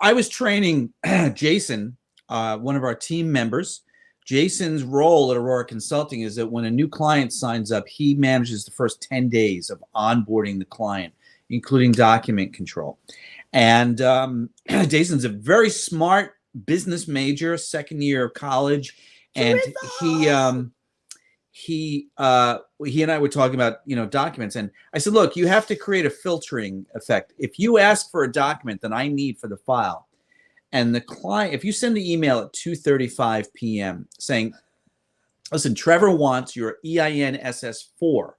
I was training Jason, one of our team members. Jason's role at Aurora Consulting is that when a new client signs up, he manages the first 10 days of onboarding the client, including document control. And Jason's a very smart business major, second year of college. And he and I were talking about, documents. And I said, look, you have to create a filtering effect. If you ask for a document that I need for the file, and the client, if you send the email at 2:35 p.m. saying, listen, Trevor wants your EIN SS4,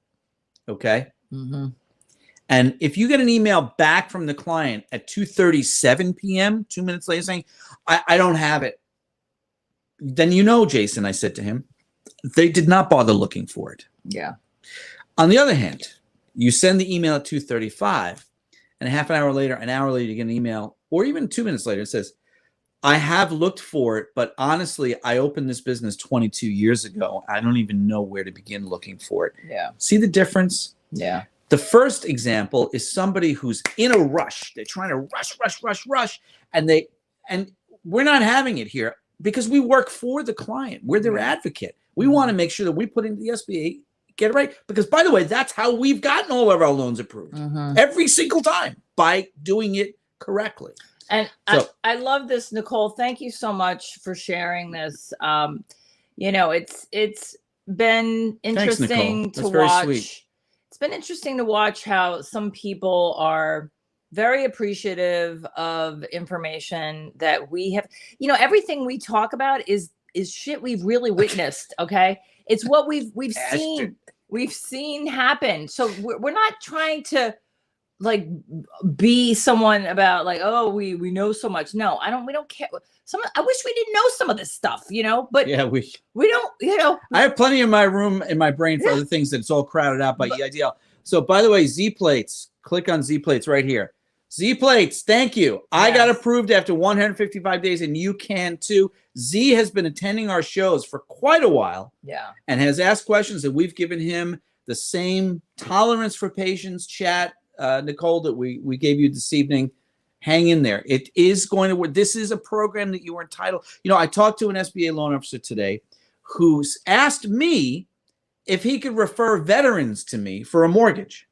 okay? Mm-hmm. And if you get an email back from the client at 2:37 p.m., 2 minutes later saying, I don't have it, then you know, Jason, I said to him, they did not bother looking for it. Yeah. On the other hand, you send the email at 2:35, and a half an hour later, you get an email, or even 2 minutes later, it says, I have looked for it, but honestly, I opened this business 22 years ago. I don't even know where to begin looking for it. Yeah. See the difference? Yeah. The first example is somebody who's in a rush. They're trying to rush, and we're not having it here because we work for the client. We're their advocate. We want to make sure that we put into the SBA, get it right. Because, by the way, that's how we've gotten all of our loans approved every single time, by doing it correctly. And so, I love this, Nicole. Thank you so much for sharing this. You know, it's been interesting to watch. Sweet. It's been interesting to watch how some people are very appreciative of information that we have. You know, everything we talk about is shit we've really witnessed. Okay, it's what we've seen happen. So we're not trying to like be someone about like, oh, we know so much. No, we don't care. I wish we didn't know some of this stuff, you know, but yeah, we don't, you know. I have plenty in my room, in my brain for other things that's all crowded out by EIDL. So by the way, Z plates, click on Z plates right here. Z plates, thank you. Yes. I got approved after 155 days and you can too. Z has been attending our shows for quite a while. Yeah. And has asked questions, and we've given him the same tolerance for patience chat, Nicole, that we gave you this evening. Hang in there. It is going to work. This is a program that you are entitled. You know, I talked to an SBA loan officer today who's asked me if he could refer veterans to me for a mortgage.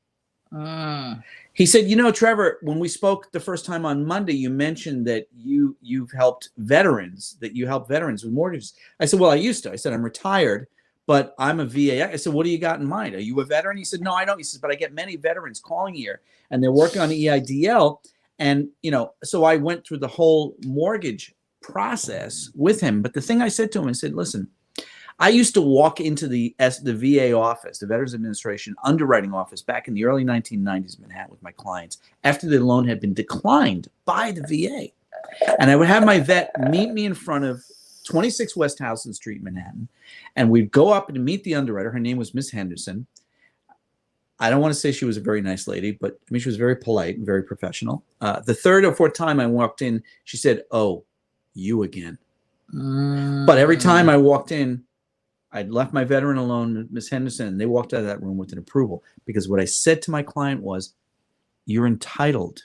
He said, you know, Trevor, when we spoke the first time on Monday, you mentioned that you've helped veterans, that you help veterans with mortgages. I said, well, I used to. I said, I'm retired, but I'm a VA. I said, what do you got in mind? Are you a veteran? He said, no, I don't. He says, but I get many veterans calling here, and they're working on EIDL. And, you know, so I went through the whole mortgage process with him. But the thing I said to him, I said, listen, I used to walk into the VA office, the Veterans Administration underwriting office, back in the early 1990s in Manhattan with my clients after the loan had been declined by the VA. And I would have my vet meet me in front of 26 West Houston Street, Manhattan. And we'd go up and meet the underwriter. Her name was Miss Henderson. I don't want to say she was a very nice lady, but I mean, she was very polite and very professional. The third or fourth time I walked in, she said, oh, you again. But every time I walked in, I'd left my veteran alone, Miss Henderson, and they walked out of that room with an approval. Because what I said to my client was, you're entitled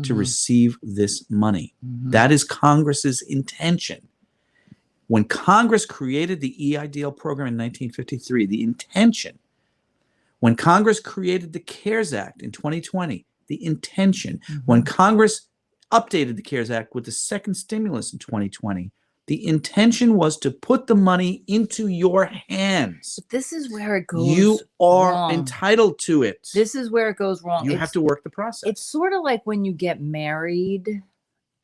to receive this money. That is Congress's intention. When Congress created the EIDL program in 1953, the intention, when Congress created the CARES Act in 2020, the intention, when Congress updated the CARES Act with the second stimulus in 2020, the intention was to put the money into your hands. But this is where it goes You are wrong. Entitled to it. This is where it goes wrong. You have to work the process. It's sort of like when you get married.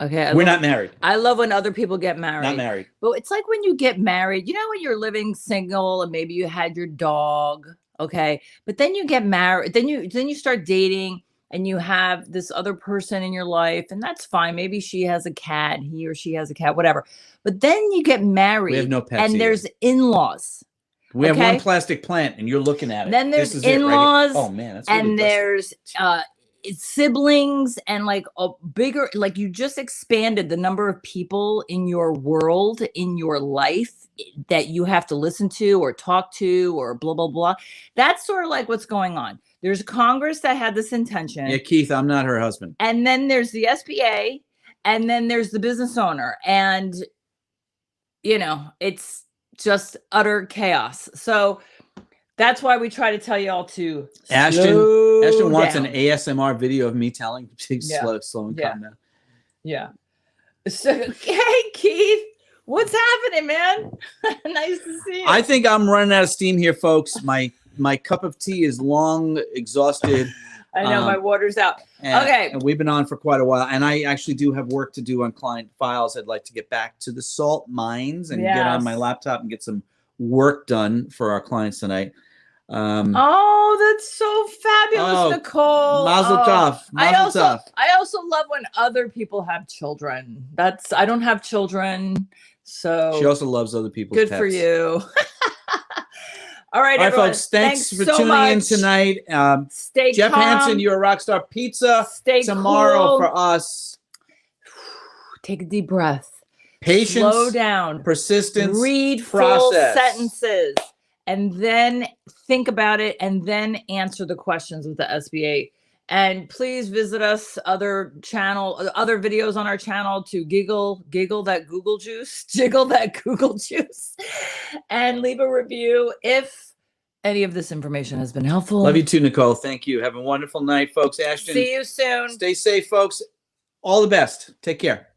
Okay. We're not married. I love when other people get married. Not married. But it's like when you get married, you know, when you're living single and maybe you had your dog. Okay. But then you get married, then you start dating and you have this other person in your life, and that's fine. Maybe she has a cat, he or she has a cat, whatever. But then you get married. We have no pets and either. There's in-laws. We have one plastic plant and you're looking at it. Then there's in-laws. Right, oh man, that's really and there's siblings, and like a bigger, like you just expanded the number of people in your world, in your life, that you have to listen to or talk to or blah, blah, blah. That's sort of like what's going on. There's Congress that had this intention. Yeah, Keith, I'm not her husband. And then there's the SBA, and then there's the business owner. And, you know, it's just utter chaos. So that's why we try to tell you all to Ashton wants an ASMR video of me telling slow and calm down. Yeah. So, hey, Keith, what's happening, man? Nice to see you. I think I'm running out of steam here, folks. My cup of tea is long exhausted. I know, my water's out. Okay. And we've been on for quite a while. And I actually do have work to do on client files. I'd like to get back to the salt mines and get on my laptop and get some work done for our clients tonight. Oh, that's so fabulous, Oh, Nicole. Mazel tov. Mazel tov. I also love when other people have children. I don't have children, so She also loves other people's good pets. for you. All right, All right, everyone. folks. Thanks for so tuning in much. tonight. Stay Jeff calm. Hansen, you're a Rockstar Pizza. Stay tomorrow cool. for us. Take a deep breath. Patience, slow down, persistence, read process. full sentences, and then think about it, and then answer the questions with the SBA. And please visit us other videos on our channel to giggle that Google juice, jiggle that Google juice, and leave a review if any of this information has been helpful. Love you too, Nicole. Thank you. Have a wonderful night, folks. Ashton, see you soon. Stay safe, folks. All the best. Take care.